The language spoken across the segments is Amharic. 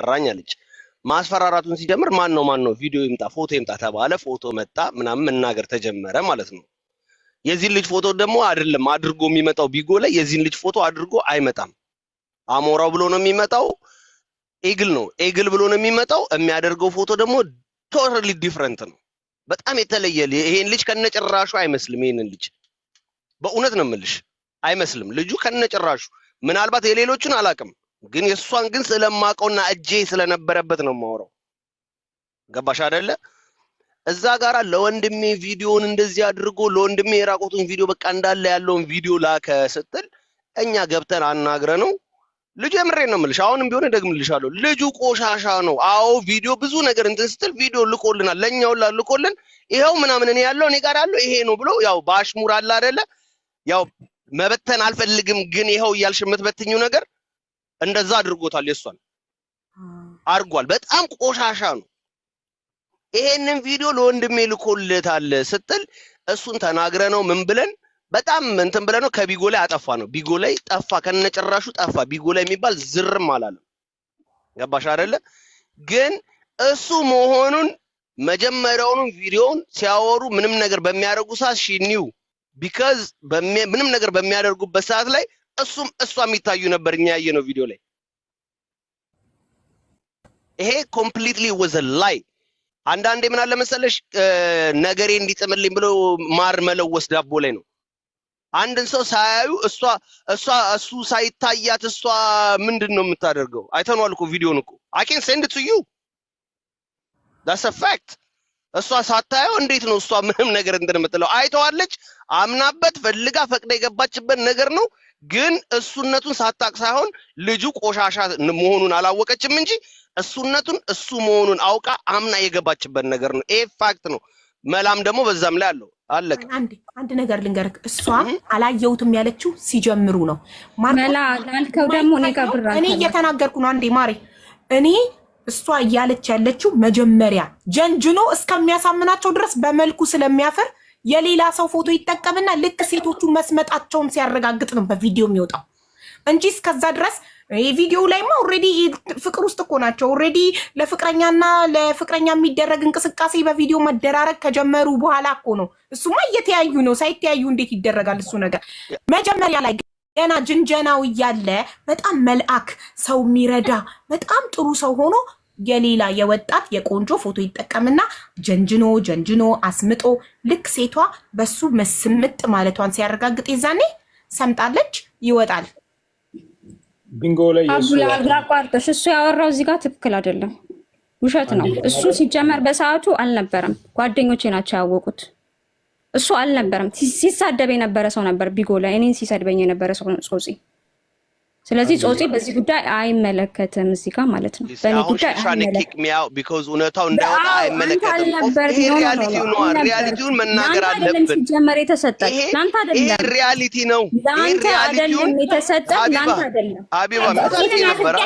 አስፈራራኝ አለች። ማስፈራራቱን ሲጀምር ማን ነው ቪዲዮ ይምጣ ፎቶ ይምጣ ተባለ። ፎቶ መጣ ምናምን መናገር ተጀመረ ማለት ነው። የዚህን ልጅ ፎቶ ደግሞ አይደለም አድርጎ የሚመጣው ቢጎ ላይ የዚህን ልጅ ፎቶ አድርጎ አይመጣም። አሞራው ብሎ ነው የሚመጣው። ኤግል ነው ኤግል ብሎ ነው የሚመጣው። የሚያደርገው ፎቶ ደግሞ ቶታሊ ዲፈረንት ነው። በጣም የተለየ ይሄን ልጅ ከነጭራሹ አይመስልም። ይሄንን ልጅ በእውነት ነው የምልሽ አይመስልም ልጁ ከነጭራሹ። ምናልባት የሌሎቹን አላቅም ግን የሷን ግን ስለማቀውና እጄ ስለነበረበት ነው የማወራው። ገባሽ አይደለ? እዛ ጋራ ለወንድሜ ቪዲዮን እንደዚህ አድርጎ ለወንድሜ የራቆቱን ቪዲዮ በቃ እንዳለ ያለውን ቪዲዮ ላከ ስትል እኛ ገብተን አናግረ ነው ልጁ የምሬን ነው የምልሽ። አሁንም ቢሆን ደግምልሻለሁ ልጁ ቆሻሻ ነው። አዎ ቪዲዮ ብዙ ነገር እንትን ስትል ቪዲዮ ልቆልናል ለኛው ልቆልን ይሄው ምናምን እኔ ያለው እኔ ጋር ያለው ይሄ ነው ብሎ ያው ባሽሙር አለ አይደለ? ያው መበተን አልፈልግም ግን ይሄው እያልሽ የምትበትኙ ነገር እንደዛ አድርጎታል። የሷን አርጓል። በጣም ቆሻሻ ነው። ይሄንን ቪዲዮ ለወንድሜ ልኮልታል ስትል እሱን ተናግረ ነው ምን ብለን በጣም እንትን ብለ ነው ከቢጎ ላይ አጠፋ ነው። ቢጎ ላይ ጠፋ ከነጭራሹ ጠፋ። ቢጎ ላይ የሚባል ዝርም አላለም። ገባሽ አይደለ? ግን እሱ መሆኑን መጀመሪያውኑ ቪዲዮውን ሲያወሩ ምንም ነገር በሚያደርጉ ሰዓት ሺኒው ቢካዝ ምንም ነገር በሚያደርጉበት ሰዓት ላይ እሷ የሚታዩ ነበር። እኛ ያየነው ቪዲዮ ላይ ይሄ ኮምፕሊትሊ was a lie። አንዳንዴ ምን አለ መሰለሽ ነገሬ እንዲጥምልኝ ብሎ ማር መለወስ ዳቦ ላይ ነው። አንድን ሰው ሳያዩ እሱ ሳይታያት እሷ ምንድነው የምታደርገው? አይተናል እኮ ቪዲዮን እኮ I can send it to you. That's a fact. እሷ ሳታየው እንዴት ነው እሷ ምንም ነገር እንደምትለው? አይተዋለች አምናበት ፈልጋ ፈቅዳ የገባችበት ነገር ነው። ግን እሱነቱን ሳታቅ ሳይሆን ልጁ ቆሻሻ መሆኑን አላወቀችም እንጂ እሱነቱን እሱ መሆኑን አውቃ አምና የገባችበት ነገር ነው። ይሄ ፋክት ነው። መላም ደግሞ በዛም ላይ አለው። አለቀ። አንድ ነገር ልንገርክ እሷ አላየውትም ያለችው ሲጀምሩ ነው። መላ ላልከው ደግሞ እኔ እየተናገርኩ ነው። አንዴ ማሪ እኔ እሷ እያለች ያለችው መጀመሪያ ጀንጅኖ እስከሚያሳምናቸው ድረስ በመልኩ ስለሚያፈር የሌላ ሰው ፎቶ ይጠቀምና ልክ ሴቶቹ መስመጣቸውን ሲያረጋግጥ ነው በቪዲዮ የሚወጣው እንጂ እስከዛ ድረስ ቪዲዮ ላይማ ኦሬዲ ፍቅር ውስጥ እኮ ናቸው። ኦሬዲ ለፍቅረኛና ለፍቅረኛ የሚደረግ እንቅስቃሴ በቪዲዮ መደራረግ ከጀመሩ በኋላ እኮ ነው። እሱማ እየተያዩ ነው። ሳይተያዩ እንዴት ይደረጋል እሱ ነገር? መጀመሪያ ላይ ገና ጅንጀናው እያለ በጣም መልአክ ሰው የሚረዳ በጣም ጥሩ ሰው ሆኖ የሌላ የወጣት የቆንጆ ፎቶ ይጠቀምና ጀንጅኖ አስምጦ ልክ ሴቷ በሱ መስምጥ ማለቷን ሲያረጋግጥ ይዛኔ ሰምጣለች ይወጣል። ቢንጎ ላይ አቋርጠሽ እሱ ያወራው እዚህ ጋር ትክክል አይደለም፣ ውሸት ነው። እሱ ሲጀመር በሰዓቱ አልነበረም። ጓደኞቼ ናቸው ያወቁት። እሱ አልነበረም። ሲሳደብ የነበረ ሰው ነበር ቢጎ ላይ እኔን ሲሰድበኝ የነበረ ሰው ነው ጾጺ። ስለዚህ ጾጺ በዚህ ጉዳይ አይመለከትም እዚህ ጋር ማለት ነው። በእኔ ጉዳይ አይመለከትም because እውነታው እንዳይወጣ አይመለከትም። ሪያሊቲውን መናገር አለብን። ሲጀመር የተሰጠ ላንተ አይደለም። ይሄ ሪያሊቲ ነው። ላንተ አይደለም የተሰጠ ላንተ አይደለም። አቢባ ምታቂ ነበር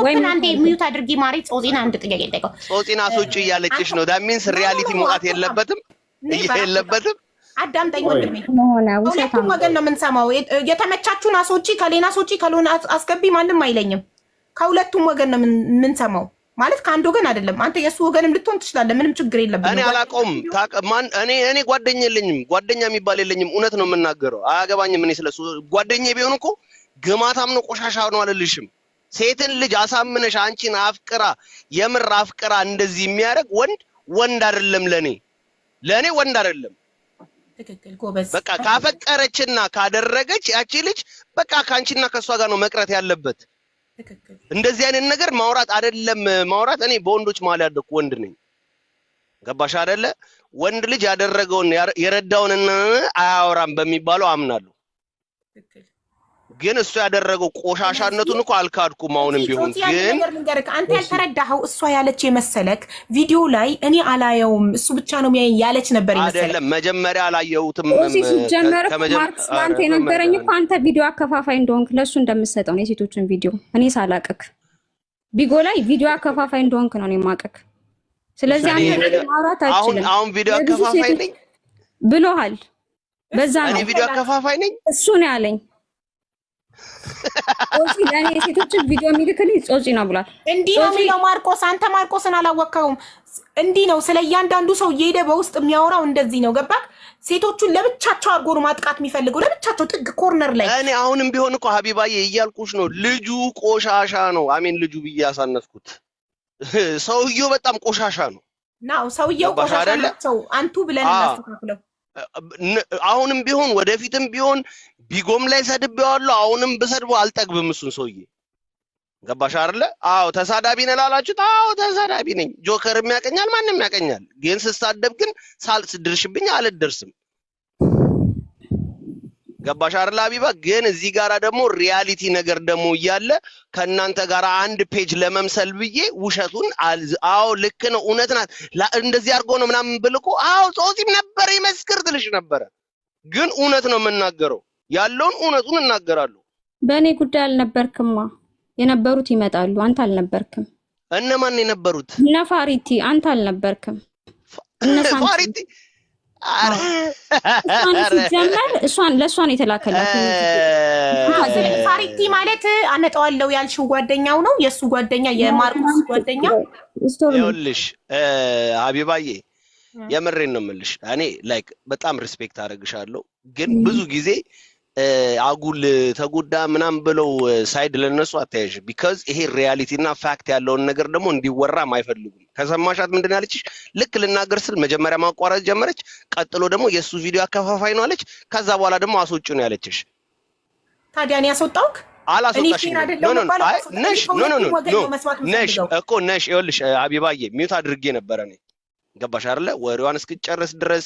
ወይም አንዴ ሚዩት አድርጊ ማሪ ጾጺና አንድ ጥያቄ ልጠይቀው። ጾጺና ሶጪ እያለችሽ ነው። that means ሪያሊቲ መውጣት የለበትም የለበትም። አዳምጠኝ ወንድሜ ሁለቱም ወገን ነው የምንሰማው። የተመቻቹን አሶጪ ከሌና ሶጪ ከሎና አስገቢ ማንም አይለኝም። ከሁለቱም ወገን ነው የምንሰማው ማለት ከአንድ ወገን አይደለም። አንተ የሱ ወገንም ልትሆን ትችላለህ። ምንም ችግር የለብንም። እኔ አላውቀውም። እኔ ጓደኛ የለኝም። ጓደኛ የሚባል የለኝም። እውነት ነው የምናገረው። አያገባኝም። እኔ ስለሱ ጓደኛ ቢሆን እኮ ግማታም ነው ቆሻሻ ነው አልልሽም። ሴትን ልጅ አሳምነሽ አንቺን አፍቅራ የምር አፍቅራ እንደዚህ የሚያደርግ ወንድ አይደለም። ለኔ ወንድ አይደለም። ትክክል ጎበዝ። በቃ ካፈቀረችና ካደረገች ያቺ ልጅ በቃ ካንቺና ከሷ ጋር ነው መቅረት ያለበት። ትክክል። እንደዚህ አይነት ነገር ማውራት አይደለም ማውራት። እኔ በወንዶች መሀል ያደኩ ወንድ ነኝ። ገባሽ አይደለ? ወንድ ልጅ ያደረገውን የረዳውንና አያወራም በሚባለው አምናለሁ። ትክክል። ግን እሱ ያደረገው ቆሻሻነቱን እኮ አልካድኩም። አሁንም ቢሆን ግን አንተ ያልተረዳኸው እሷ ያለች የመሰለክ ቪዲዮ ላይ እኔ አላየውም እሱ ብቻ ነው ያለች ነበር ይመስላል። አይደለም መጀመሪያ አላየሁትም። ሲጀመር ማርክስ ባንተ የነገረኝ እኮ አንተ ቪዲዮ አከፋፋይ እንደሆንክ ለሱ እንደምትሰጠው ነው የሴቶችን ቪዲዮ እኔ ሳላቀክ ቢጎ ላይ ቪዲዮ አከፋፋይ እንደሆንክ ነው የማቀክ። ስለዚህ አንተ ማውራት አይችልም። አሁን ቪዲዮ አከፋፋይ ነኝ ብሎሃል። በዛ ነው እኔ ቪዲዮ አከፋፋይ ነኝ እሱ ነው ያለኝ። ጾጺ ለኔ የሴቶችን ቪዲዮ የሚልክልኝ ጾጺ ነው ብሏል። እንዲህ ነው የሚለው ማርቆስ። አንተ ማርቆስን አላወቀውም። እንዲህ ነው ስለ እያንዳንዱ ሰው እየሄደ በውስጥ የሚያወራው እንደዚህ ነው። ገባክ? ሴቶቹን ለብቻቸው አድርጎ ነው ማጥቃት የሚፈልገው፣ ለብቻቸው ጥግ ኮርነር ላይ። እኔ አሁንም ቢሆን እኮ ሀቢባዬ እያልኩሽ ነው፣ ልጁ ቆሻሻ ነው። አሜን ልጁ ብዬ ያሳነፍኩት ሰውየው በጣም ቆሻሻ ነው። ናው ሰውየው ቆሻሻ ናቸው። አንቱ ብለን እናስተካክለው። አሁንም ቢሆን ወደፊትም ቢሆን ቢጎም ላይ ሰድቤዋለሁ። አሁንም ብሰድበው አልጠግብም እሱን ሰውዬ። ገባሽ አይደለ? አዎ ተሳዳቢ ነህ ላላችሁት፣ አዎ ተሳዳቢ ነኝ። ጆከርም ያቀኛል፣ ማንም ያቀኛል። ግን ስሳደብ ግን ሳልስድርሽብኝ አልደርስም። ገባሽ አይደለ ሀቢባ? ግን እዚህ ጋራ ደግሞ ሪያሊቲ ነገር ደግሞ እያለ ከእናንተ ጋር አንድ ፔጅ ለመምሰል ብዬ ውሸቱን አዎ ልክ ነው እውነት ናት እንደዚህ አድርጎ ነው ምናምን ብልኮ አዎ ጾጺም ነበር ይመስክር ትልሽ ነበረ። ግን እውነት ነው የምናገረው፣ ያለውን እውነቱን እናገራለሁ። በእኔ ጉዳይ አልነበርክማ። የነበሩት ይመጣሉ፣ አንተ አልነበርክም። እነማን የነበሩት? እነ ፋሪቲ፣ አንተ አልነበርክም። እነ ፋሪቲ እሷን ለእሷን የተላከላት ፋሪቲ ማለት አነጣዋለሁ ያልሽው ጓደኛው ነው፣ የእሱ ጓደኛ የማርቆስ ጓደኛ። ይኸውልሽ ሀቢባዬ የምሬን ነው የምልሽ። እኔ ላይክ በጣም ሪስፔክት አደርግሻለሁ፣ ግን ብዙ ጊዜ አጉል ተጎዳ ምናምን ብለው ሳይድ ለነሱ አታያዥ። ቢካዝ ይሄ ሪያሊቲ እና ፋክት ያለውን ነገር ደግሞ እንዲወራም አይፈልጉም። ከሰማሻት ምንድን ያለችሽ? ልክ ልናገር ስል መጀመሪያ ማቋረጥ ጀመረች። ቀጥሎ ደግሞ የእሱ ቪዲዮ አከፋፋይ ነው አለች። ከዛ በኋላ ደግሞ አስወጪ ነው ያለችሽ። ታዲያ እኔ ያስወጣውክ አላስወጣሽም። ነሽ እኮ ነሽ። ይኸውልሽ ሀቢባዬ ሚዩት አድርጌ ነበረ እኔ። ገባሽ አይደለ? ወሬዋን እስክትጨርስ ድረስ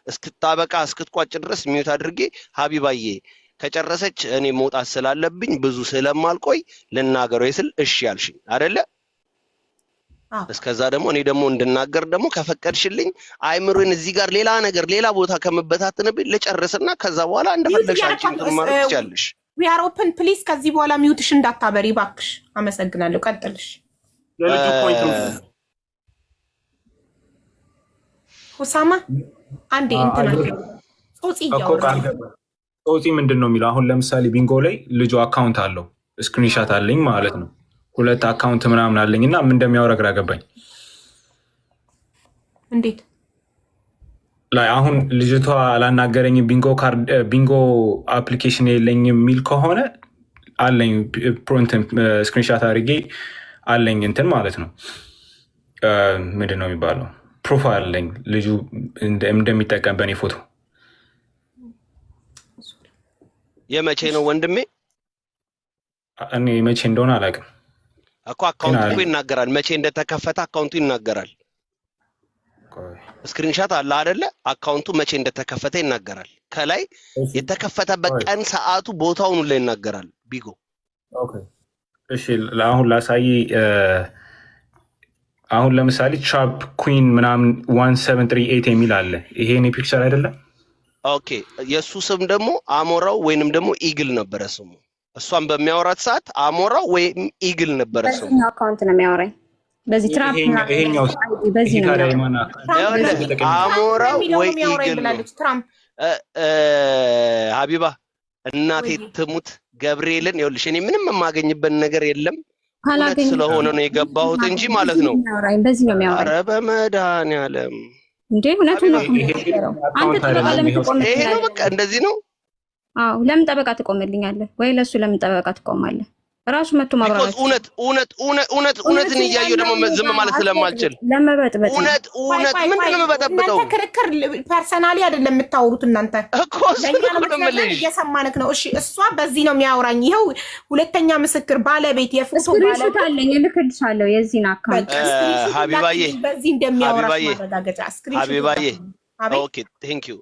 እስክታበቃ እስክትቋጭ ድረስ ሚዩት አድርጌ ሀቢባዬ ከጨረሰች እኔ መውጣት ስላለብኝ ብዙ ስለማልቆይ ልናገረው ስል እሺ ያልሽኝ አይደለ? እስከዛ ደግሞ እኔ ደግሞ እንድናገር ደግሞ ከፈቀድሽልኝ አይምሮን እዚህ ጋር ሌላ ነገር ሌላ ቦታ ከመበታተንብኝ ልጨርስና ከዛ በኋላ እንደፈለግሽ አንቺ እንትን ማለት ትችያለሽ። we are open please። ከዚህ በኋላ ሚዩትሽ እንዳታበሪ ባክሽ። አመሰግናለሁ። ቀጥልሽ። ለልጁ ፖይንት ነው ሁሳማ አንዴ እንትና ጾጺ ምንድን ነው የሚለው? አሁን ለምሳሌ ቢንጎ ላይ ልጁ አካውንት አለው፣ ስክሪንሻት አለኝ ማለት ነው። 2 አካውንት ምናምን አለኝ እና ምን እንደሚያወራ ግራ ገባኝ። እንዴት ላይ አሁን ልጅቷ አላናገረኝም ቢንጎ አፕሊኬሽን የለኝም የሚል ከሆነ አለኝ ስክሪንሻት አድርጌ አለኝ እንትን ማለት ነው። ምንድን ነው የሚባለው? ፕሮፋይል አለኝ ልጁ እንደሚጠቀም በእኔ ፎቶ። የመቼ ነው ወንድሜ? እኔ መቼ እንደሆነ አላውቅም እኮ። አካውንቱ እኮ ይናገራል፣ መቼ እንደተከፈተ አካውንቱ ይናገራል። ስክሪንሻት አለ አይደለ? አካውንቱ መቼ እንደተከፈተ ይናገራል። ከላይ የተከፈተበት ቀን፣ ሰዓቱ፣ ቦታውን ሁሉ ይናገራል። ቢጎ ኦኬ እሺ። አሁን ላሳይ። አሁን ለምሳሌ ትራፕ ኩዊን ምናምን 1738 የሚል አለ። ይሄ እኔ ፒክቸር አይደለም። ኦኬ የሱ ስም ደግሞ አሞራው ወይንም ደግሞ ኢግል ነበረ ስሙ። እሷን በሚያወራት ሰዓት አሞራው ወይም ኢግል ነበረ ስሙ። በዚህ አካውንት ነው የሚያወራኝ። በዚህ ትራፕ ይሄኛው በዚህ ነው አሞራው ወይ ኢግል ነው። ሀቢባ እናቴ ትሙት ገብርኤልን ይኸውልሽ፣ እኔ ምንም የማገኝበት ነገር የለም ስለሆነ ነው የገባሁት እንጂ ማለት ነው። በዚህ ነው የሚያወራኝ። ኧረ በመድኃኒዓለም እንዴ እውነቱን ነው። አንተ ጠበቃ ለምን ትቆምልኛለህ? ይሄ ነው በቃ እንደዚህ ነው። አዎ ለምን ጠበቃ ትቆምልኛለህ? ወይ ለሱ ለምን ጠበቃ ትቆማለህ? ራሱ መጥቶ ማብራራት እውነትን እያየሁ ደግሞ ዝም ማለት ስለማልችል ለመበጥበጥ እውነት ምንድን ነው የምበጠብጠው? እናንተ ክርክር ፐርሰናሊ አይደለም የምታወሩት እናንተ እኮ እየሰማንክ ነው። እሺ እሷ በዚህ ነው የሚያወራኝ። ይኸው ሁለተኛ ምስክር ባለቤት የፎቶ ባለቤት አለኝ፣ እልክልሻለሁ የዚህን አካውንት ሀቢባዬ፣ በዚህ እንደሚያወራሽ ማረጋገጫ ሀቢባዬ። ኦኬ ቴንክ ዩ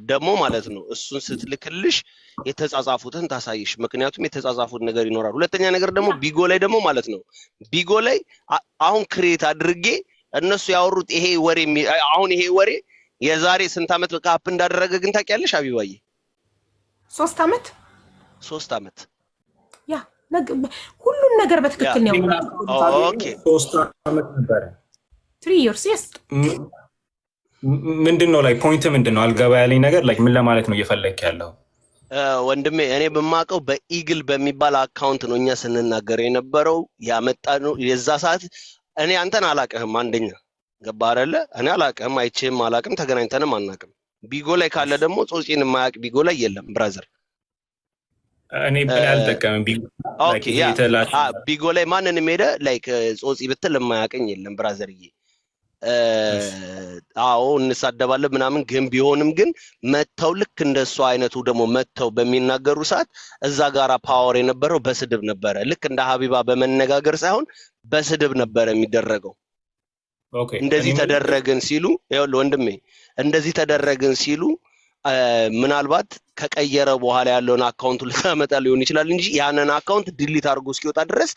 ደግሞ ማለት ነው እሱን ስትልክልሽ የተጻጻፉትን ታሳይሽ። ምክንያቱም የተጻጻፉት ነገር ይኖራል። ሁለተኛ ነገር ደግሞ ቢጎ ላይ ደግሞ ማለት ነው ቢጎ ላይ አሁን ክሬት አድርጌ እነሱ ያወሩት ይሄ ወሬ አሁን ይሄ ወሬ የዛሬ ስንት ዓመት ካፕ እንዳደረገ ግን ታውቂያለሽ ሀቢባዬ? 3 ዓመት 3 ዓመት ያ ሁሉን ነገር በትክክል ነው። ኦኬ 3 ዓመት ነበር 3 years yes። ምንድን ነው ላይ ፖይንት ምንድን ነው? አልገባ ያለኝ ነገር ላይ ምን ለማለት ነው እየፈለክ ያለው? ወንድሜ እኔ በማቀው በኢግል በሚባል አካውንት ነው እኛ ስንናገር የነበረው ያመጣነው የዛ ሰዓት እኔ አንተን አላቀህም አንደኛ ገባ አይደለ እኔ አላቀህም አይቼም አላቅም ተገናኝተንም አናቅም ቢጎ ላይ ካለ ደግሞ ጾጺን የማያቅ ቢጎ ላይ የለም ብራዘር እኔ ምን ያልጠቀም ቢጎ ላይ ማንንም ሄደ ላይክ ጾጺ ብትል የማያቀኝ የለም ብራዘርዬ አዎ እንሳደባለን ምናምን ግን ቢሆንም ግን መተው ልክ እንደሱ አይነቱ ደግሞ መተው በሚናገሩ ሰዓት እዛ ጋራ ፓወር የነበረው በስድብ ነበረ ልክ እንደ ሀቢባ በመነጋገር ሳይሆን በስድብ ነበረ የሚደረገው እንደዚህ ተደረገን ሲሉ ይኸውልህ ወንድሜ እንደዚህ ተደረገን ሲሉ ምናልባት ከቀየረ በኋላ ያለውን አካውንት ልታመጣ ሊሆን ይችላል እንጂ ያንን አካውንት ዲሊት አድርጎ እስኪወጣ ድረስ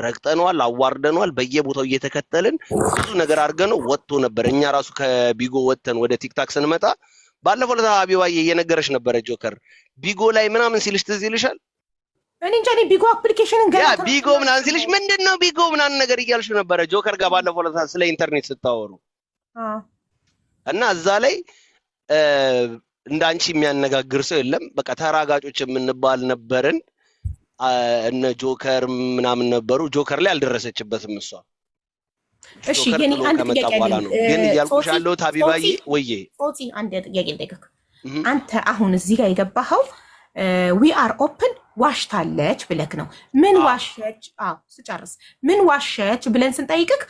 ረግጠነዋል አዋርደነዋል በየቦታው እየተከተልን ብዙ ነገር አድርገነው ወጥቶ ነበር እኛ ራሱ ከቢጎ ወጥተን ወደ ቲክታክ ስንመጣ ባለፈው ለሀቢባዬ እየነገረች ነበረ ጆከር ቢጎ ላይ ምናምን ሲልሽ ትዝ ይልሻል እኔ እንጃ እኔ ቢጎ አፕሊኬሽንን ገና ቢጎ ምናምን ሲልሽ ምንድነው ቢጎ ምናምን ነገር እያልሽ ነበረ ጆከር ጋር ባለፈው ስለ ኢንተርኔት ስታወሩ እና እዛ ላይ እንዳንቺ የሚያነጋግር ሰው የለም በቃ ተራጋጮች የምንባል ነበርን እነ ጆከር ምናምን ነበሩ ጆከር ላይ አልደረሰችበትም እሷ እሺ የኔ አንድ ጥያቄ አለ ግን እያልኩሽ ያለው ሀቢባዬ ወዬ ጾጺ አንድ ጥያቄ ልጠይቅህ አንተ አሁን እዚህ ጋር የገባኸው ዊ አር ኦፕን ዋሽታለች ብለክ ነው ምን ዋሸች ስጨርስ ምን ዋሸች ብለን ስንጠይቅክ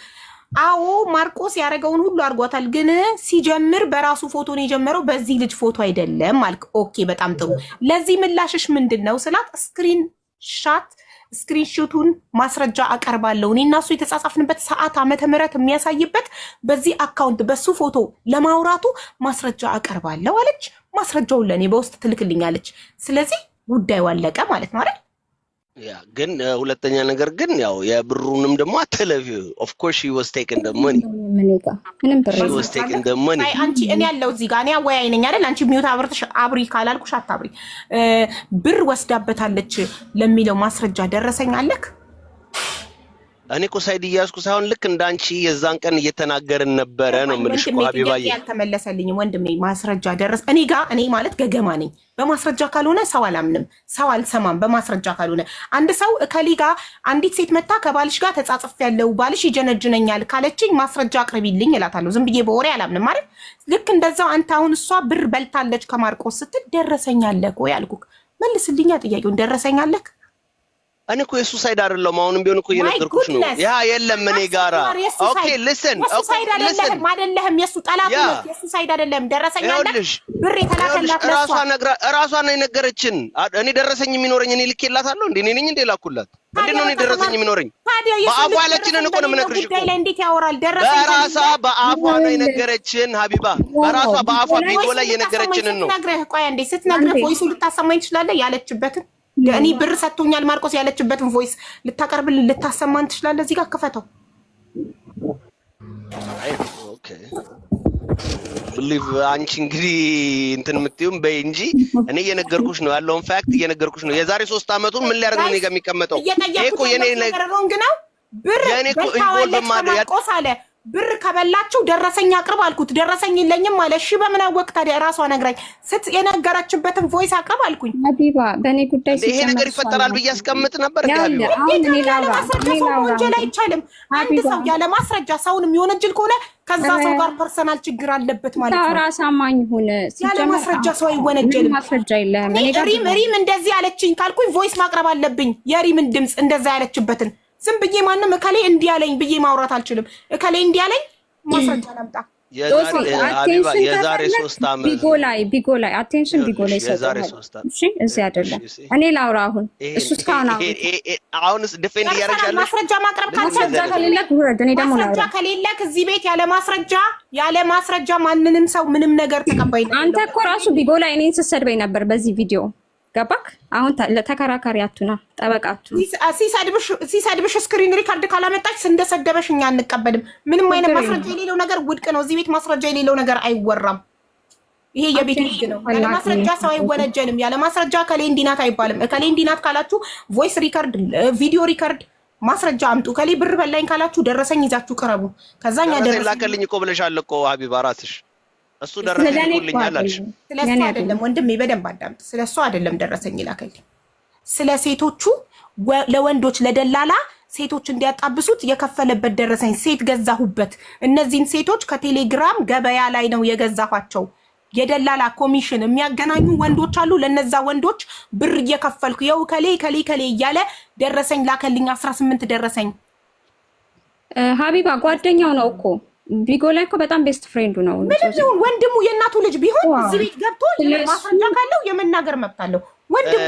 አዎ ማርቆስ ያረጋውን ሁሉ አርጓታል ግን ሲጀምር በራሱ ፎቶ ነው የጀመረው በዚህ ልጅ ፎቶ አይደለም አልክ ኦኬ በጣም ጥሩ ለዚህ ምላሽሽ ምንድነው ስላት ስክሪንሾቱን ማስረጃ አቀርባለሁ እኔ እና እሱ የተጻጻፍንበት ሰዓት ዓመተ ምህረት የሚያሳይበት በዚህ አካውንት በሱ ፎቶ ለማውራቱ ማስረጃ አቀርባለሁ አለች ማስረጃውን ለኔ በውስጥ ትልክልኛለች ስለዚህ ጉዳዩ አለቀ ማለት ነው አይደል ያ ግን ሁለተኛ ነገር ግን ያው የብሩንም ደግሞ አትለፊ ኦፍ ኮርስ ሺ ዋስ ቴኪንግ ዘ ማኒ ምንም ብር ሺ ዋስ ቴኪንግ ዘ ማኒ አይ አንቺ እኔ ያለው እዚህ ጋር እኔ አወያይ ነኝ አይደል አንቺ ሚውት አብርተሽ አብሪ ካላልኩሽ አታብሪ ብር ወስዳበታለች ለሚለው ማስረጃ ደረሰኝ አለክ እኔ እኮ ሳይድ እያዝኩ ሳይሆን ልክ እንዳንቺ የዛን ቀን እየተናገርን ነበረ ነው የምልሽ እኮ ሀቢባዬ ያልተመለሰልኝም ወንድሜ ማስረጃ ደረስ እኔ ጋር እኔ ማለት ገገማ ነኝ በማስረጃ ካልሆነ ሰው አላምንም ሰው አልሰማም በማስረጃ ካልሆነ አንድ ሰው እከሊ ጋር አንዲት ሴት መጣ ከባልሽ ጋር ተጻጽፍ ያለው ባልሽ ይጀነጅነኛል ካለችኝ ማስረጃ አቅርቢልኝ እላታለሁ ዝም ብዬ በወሬ አላምንም ማለት ልክ እንደዛው አንተ አሁን እሷ ብር በልታለች ከማርቆስ ስትል ደረሰኛለህ ወይ አልኩክ መልስልኛ ጥያቄውን ደረሰኛለህ እኔ እኮ የሱ ሳይድ አይደለም አሁንም ቢሆን እኮ እየነገርኩሽ ነው ያ የለም እኔ ጋራ ኦኬ ሊስን ኦኬ ሊስን አይደለም የሱ ጠላት ነው የሱ ሳይድ አይደለም ደረሰኛለህ ብር የተላከላት ራሷ ነው የነገረችን እኔ ደረሰኝ የሚኖረኝ እኔ ልኬላታለሁ እንዴ እኔ ነኝ እንዴ ላኩላት እንዴ ነው እኔ ደረሰኝ የሚኖረኝ በአፏ ያለችንን እኮ ነው የምነግርሽ እኮ ላይ እንዴት ያወራል ደረሰኝ በራሷ በአፏ ነው የነገረችን ሀቢባ በራሷ በአፏ ቢጎ ላይ የነገረችንን ነው ስትነግረህ ቆይ አንዴ ስትነግረህ ቮይሱ ልታሰማኝ ትችላለህ ያለችበትን እኔ ብር ሰጥቶኛል ማርቆስ ያለችበትን ቮይስ ልታቀርብልን ልታሰማን ትችላለህ እዚህ ጋር ክፈተው ኦኬ ብሊቭ አንቺ እንግዲህ እንትን የምትይውም በይ እንጂ እኔ እየነገርኩሽ ነው ያለውን ፋክት እየነገርኩሽ ነው የዛሬ 3 አመቱን ምን ሊያደርግ ነው እኔ ጋር የሚቀመጠው እኮ የኔ ነገር ነው ብር በልታዋለች ማርቆስ አለ ብር ከበላችሁ ደረሰኝ አቅርብ አልኩት ደረሰኝ የለኝም አለ እሺ በምን አወቅ ታዲያ ራሷ ነግራኝ የነገረችበትን ቮይስ አቅርብ አልኩኝ ሀቢባ በእኔ ጉዳይ ይሄ ነገር ይፈጠራል ብዬ አስቀምጥ ነበር ሀቢባ ወንጀል አይቻልም አንድ ሰው ያለ ማስረጃ ሰውን የሚወነጅል ከሆነ ከዛ ሰው ጋር ፐርሰናል ችግር አለበት ማለት ነው ራስ አማኝ ሆነ ያለ ማስረጃ ሰው አይወነጀልም ማስረጃ የለም ሪም እንደዚህ ያለችኝ ካልኩኝ ቮይስ ማቅረብ አለብኝ የሪምን ድምጽ እንደዛ ያለችበትን ዝም ብዬ ማንም እከሌ እንዲያለኝ ብዬ ማውራት አልችልም እከሌ እንዲያለኝ ማስረጃ ላምጣ የዛሬ 3 አመት ቢጎ ላይ አቴንሽን ቢጎ ላይ ሰጣው እሺ እዚህ አይደለም እኔ ላውራ እሱ እስካሁን አሁንስ ዲፌንድ እያደረጋለሽ ማስረጃ ማቅረብ ካልቻልክ ውረድ እኔ ደግሞ ላውራ ማስረጃ ከሌለክ እዚህ ቤት ያለ ማስረጃ ማንንም ሰው ምንም ነገር ተቀባይነት አንተ እኮ ራሱ ቢጎ ላይ እኔን ስትሰድበኝ ነበር በዚህ ቪዲዮ ገባክ አሁን ለተከራካሪ አቱና ጠበቃቱ ሲሰድብሽ ስክሪን ሪካርድ ካላመጣች እንደሰደበሽ እኛ አንቀበልም ምንም አይነት ማስረጃ የሌለው ነገር ውድቅ ነው እዚህ ቤት ማስረጃ የሌለው ነገር አይወራም ይሄ የቤት ህግ ነው ያለ ማስረጃ ሰው አይወነጀልም ያለ ማስረጃ ከሌ እንዲናት አይባልም ከሌ እንዲናት ካላችሁ ቮይስ ሪካርድ ቪዲዮ ሪካርድ ማስረጃ አምጡ ከሌ ብር በላኝ ካላችሁ ደረሰኝ ይዛችሁ ቅረቡ ከዛኛ ደረሰኝ ላከልኝ እኮ ብለሻል እኮ ሀቢባ ራስሽ እሱ ደረሰኝ ልኮልኛል አልሽ። ስለሱ አይደለም ወንድሜ፣ በደንብ አዳምጥ። ስለሱ አይደለም ደረሰኝ ይላከልኝ። ስለ ሴቶቹ ለወንዶች ለደላላ ሴቶች እንዲያጣብሱት የከፈለበት ደረሰኝ። ሴት ገዛሁበት። እነዚህን ሴቶች ከቴሌግራም ገበያ ላይ ነው የገዛኋቸው። የደላላ ኮሚሽን የሚያገናኙ ወንዶች አሉ። ለነዛ ወንዶች ብር እየከፈልኩ የው ከሌ እያለ ደረሰኝ ላከልኝ። 18 ደረሰኝ። ሀቢባ ጓደኛው ነው እኮ ቢጎ ላይ እኮ በጣም ቤስት ፍሬንዱ ነው። ምንም ይሁን ወንድሙ የእናቱ ልጅ ቢሆን እዚህ ቤት ገብቶ ማስረጃ ካለው የመናገር መብት አለው። ወንድሙ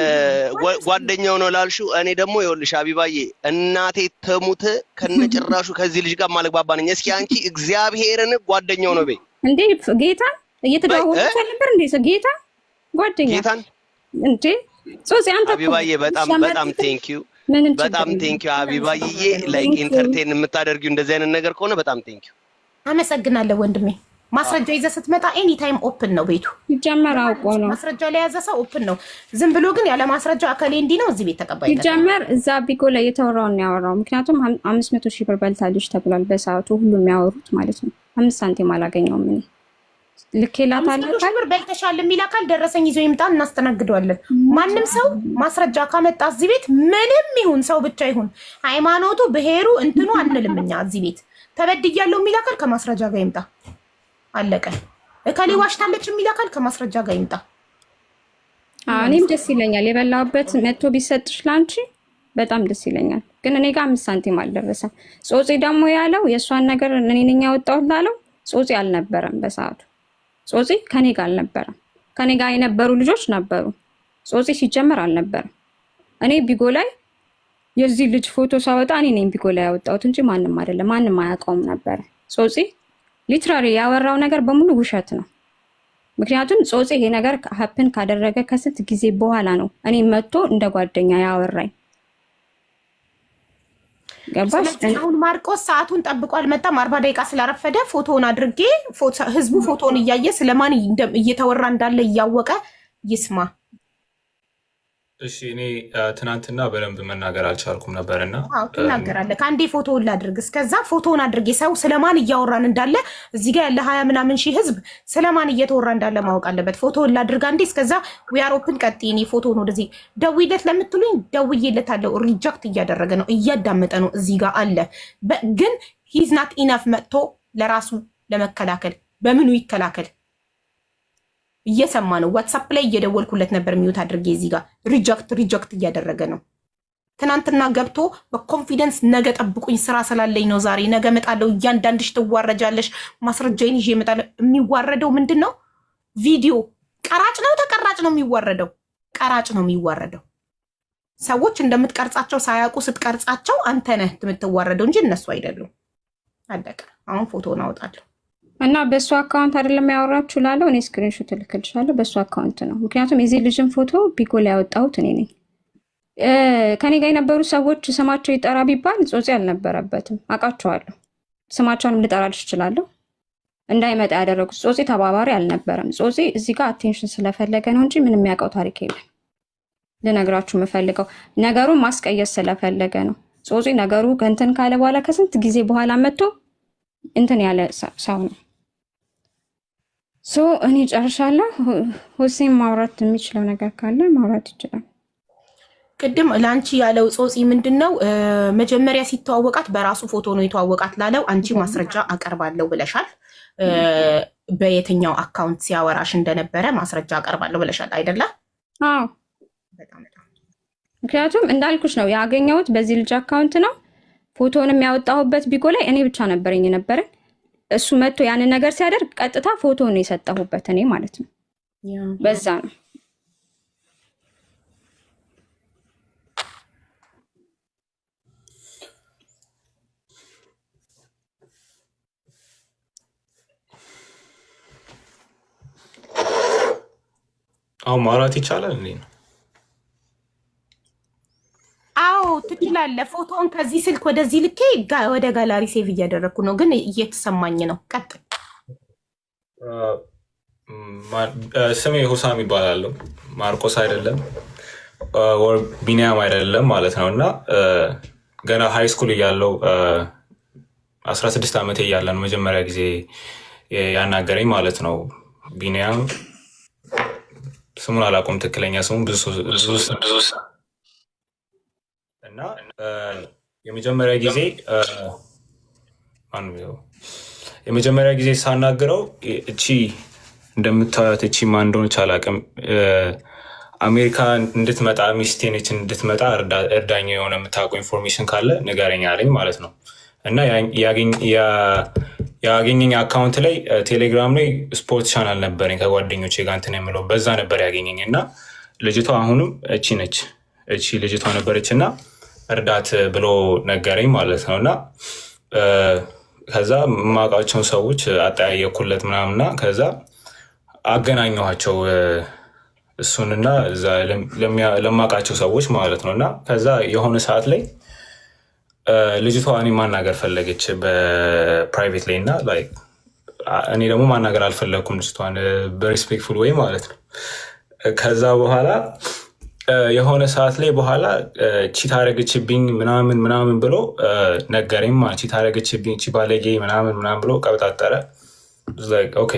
ጓደኛው ነው ላልሽው፣ እኔ ደግሞ ይኸውልሽ ሀቢባዬ እናቴ ተሙት ከነጭራሹ ከዚህ ልጅ ጋር ማለግባባ ነኝ። እስኪ አንቺ እግዚአብሔርን ጓደኛው ነው በይ እንዴ? ጌታ እየተደዋወሉ ነበር እንዴ? ጌታ ጓደኛ ጌታን እንዴ? ሶሲ አንተ ሀቢባዬ በጣም ቴንኪው በጣም ቴንኪው ሀቢባዬ። ላይክ ኢንተርቴን የምታደርጊው እንደዚህ አይነት ነገር ከሆነ በጣም ቴንኪው። አመሰግናለሁ ወንድሜ። ማስረጃ ይዘህ ስትመጣ ኤኒ ታይም ኦፕን ነው ቤቱ። ይጀመር አውቆ ነው ማስረጃ ላይ ያዘ ሰው ኦፕን ነው። ዝም ብሎ ግን ያለ ማስረጃ አከሌ እንዲህ ነው እዚህ ቤት ተቀባይ ይጀመር። እዛ ቢጎ ላይ የተወራውን ነው ያወራው። ምክንያቱም 500 ሺህ ብር በልታለች ተብሏል በሰዓቱ። ሁሉም የሚያወሩት ማለት ነው። 5 ሳንቲም አላገኘውም እኔ ልኬላታለሁ። 500 ሺህ ብር በልተሻል የሚል አካል ደረሰኝ ይዞ ይምጣ፣ እናስተናግደዋለን። ማንም ሰው ማስረጃ ካመጣ እዚህ ቤት ምንም ይሁን ሰው ብቻ ይሁን ሃይማኖቱ፣ ብሄሩ እንትኑ አንልም እኛ እዚህ ቤት። ተበድያለሁ የሚል አካል ከማስረጃ ጋር ይምጣ። አለቀ። እከሌ ዋሽታለች የሚል አካል ከማስረጃ ጋር ይምጣ። እኔም ደስ ይለኛል የበላሁበት መጥቶ ቢሰጥሽ ላንቺ በጣም ደስ ይለኛል። ግን እኔ ጋር 5 ሳንቲም አልደረሰም። ጾጺ ደግሞ ያለው የእሷን ነገር እኔ ነኝ ያወጣሁት ላለው ጾጺ አልነበረም በሰዓቱ። ጾጺ ከኔ ጋር አልነበረም። ከኔ ጋር የነበሩ ልጆች ነበሩ። ጾጺ ሲጀመር አልነበረም። እኔ ቢጎ ላይ የዚህ ልጅ ፎቶ ሳወጣ እኔ ነኝ ቢጎ ላይ ያወጣሁት እንጂ ማንም አይደለም። ማንም አያውቀውም ነበር። ጾጺ ሊትራሊ ያወራው ነገር በሙሉ ውሸት ነው። ምክንያቱም ጾጺ ይሄ ነገር ሀፕን ካደረገ ከስንት ጊዜ በኋላ ነው እኔ መጥቶ እንደ ጓደኛ ያወራኝ። ገባሽ? አሁን ማርቆስ ሰዓቱን ጠብቆ አልመጣም። 40 ደቂቃ ስላረፈደ ፎቶውን አድርጌ ህዝቡ ፎቶውን እያየ ስለማን እየተወራ እንዳለ እያወቀ ይስማ። እሺ እኔ ትናንትና በደንብ መናገር አልቻልኩም ነበርና ትናገራለህ። ከአንዴ ፎቶውን ላድርግ። እስከዛ ፎቶውን አድርጌ ሰው ስለማን እያወራን እንዳለ እዚህ ጋር ያለ 20 ምናምን ሺህ ህዝብ ስለማን እየተወራ እንዳለ ማወቅ አለበት። ፎቶውን ላድርግ አንዴ። እስከዛ ዊያሮፕን ቀጥይ። እኔ ፎቶውን ወደዚህ ደውይለት ለምትሉኝ ደውዬለታለሁ። ሪጀክት እያደረገ ነው፣ እያዳመጠ ነው። እዚህ ጋር አለ ግን ሂዝ ናት ኢነፍ መጥቶ ለራሱ ለመከላከል በምኑ ይከላከል? እየሰማ ነው። ዋትሳፕ ላይ እየደወልኩለት ነበር ሚውት አድርጌ። እዚህ ጋር ሪጀክት እያደረገ ነው። ትናንትና ገብቶ በኮንፊደንስ ነገ ጠብቁኝ ስራ ስላለኝ ነው ዛሬ ነገ እመጣለሁ፣ እያንዳንድሽ ትዋረጃለሽ፣ ማስረጃዬን ይዤ እመጣለሁ። የሚዋረደው ምንድን ነው? ቪዲዮ ቀራጭ ነው ተቀራጭ ነው የሚዋረደው? ቀራጭ ነው የሚዋረደው። ሰዎች እንደምትቀርጻቸው ሳያውቁ ስትቀርጻቸው አንተ ነህ የምትዋረደው እንጂ እነሱ አይደሉም። አለቀ። አሁን ፎቶውን አወጣለሁ እና በሱ አካውንት አይደለም ያወራችሁ ላለው እኔ ስክሪንሾት እልክልሻለሁ። በሱ አካውንት ነው። ምክንያቱም የዚህ ልጅን ፎቶ ቢጎ ላይ ያወጣሁት እኔ ነኝ። ከኔ ጋር የነበሩ ሰዎች ስማቸው ይጠራ ቢባል ጾጺ አልነበረበትም። አውቃቸዋለሁ። ስማቸውንም ልጠራልሽ እችላለሁ። እንዳይመጣ ያደረጉት ጾጺ ተባባሪ አልነበረም። ጾጺ እዚህ ጋር አቴንሽን ስለፈለገ ነው እንጂ ምንም የሚያውቀው ታሪክ የለም። ልነግራችሁ የምፈልገው ነገሩን ማስቀየስ ስለፈለገ ነው። ጾጺ ነገሩ ከእንትን ካለ በኋላ ከስንት ጊዜ በኋላ መጥቶ እንትን ያለ ሰው ነው። እኔ ጨርሻለሁ። ሁሴን ማውራት የሚችለው ነገር ካለ ማውራት ይችላል። ቅድም ለአንቺ ያለው ጾጺ ምንድን ነው? መጀመሪያ ሲተዋወቃት በራሱ ፎቶ ነው የተዋወቃት ላለው አንቺ ማስረጃ አቀርባለሁ ብለሻል። በየትኛው አካውንት ሲያወራሽ እንደነበረ ማስረጃ አቀርባለሁ ብለሻል አይደለ? አዎ። ምክንያቱም እንዳልኩሽ ነው ያገኘሁት በዚህ ልጅ አካውንት ነው። ፎቶውን የሚያወጣሁበት ቢጎ ላይ እኔ ብቻ ነበረኝ የነበረን። እሱ መጥቶ ያንን ነገር ሲያደርግ ቀጥታ ፎቶውን የሰጠሁበት እኔ ማለት ነው። በዛ ነው። አሁን ማውራት ይቻላል እንዴ? ነው አዎ ትችላለህ። ፎቶውን ከዚህ ስልክ ወደዚህ ልኬ ወደ ጋላሪ ሴቭ እያደረግኩ ነው፣ ግን እየተሰማኝ ነው። ቀጥል። ስሜ ሁሳም ይባላለሁ። ማርቆስ አይደለም ወር ቢኒያም አይደለም ማለት ነው። እና ገና ሃይ ስኩል እያለው 16 ዓመቴ እያለ ነው መጀመሪያ ጊዜ ያናገረኝ ማለት ነው። ቢኒያም ስሙን አላውቀውም፣ ትክክለኛ ስሙን ብዙ እና የመጀመሪያ ጊዜ ሳናግረው እቺ እንደምታዩት እቺ ማን እንደሆነች አላውቅም፣ አሜሪካ እንድትመጣ ሚስቴ ነች እንድትመጣ እርዳኝ፣ የሆነ የምታውቀው ኢንፎርሜሽን ካለ ንገረኝ አለኝ ማለት ነው። እና ያገኘኝ አካውንት ላይ ቴሌግራም ላይ ስፖርት ቻናል ነበረኝ ከጓደኞቼ ጋር እንትን የምለው በዛ ነበር ያገኘኝ። እና ልጅቷ አሁንም እቺ ነች፣ እቺ ልጅቷ ነበረች እና እርዳት ብሎ ነገረኝ ማለት ነው። እና ከዛ የማውቃቸውን ሰዎች አጠያየኩለት ምናምና ከዛ አገናኘኋቸው እሱንና ለማውቃቸው ሰዎች ማለት ነው። እና ከዛ የሆነ ሰዓት ላይ ልጅቷ እኔ ማናገር ፈለገች በፕራይቬት ላይ እና እኔ ደግሞ ማናገር አልፈለግኩም ልጅቷን በሪስፔክትፉል ወይ ማለት ነው። ከዛ በኋላ የሆነ ሰዓት ላይ በኋላ ቺት አደረገችብኝ ምናምን ብሎ ነገረኝ። ቺት አደረገችብኝ ቺ ባለጌ ምናምን ብሎ ቀብጣጠረ። ኦኬ።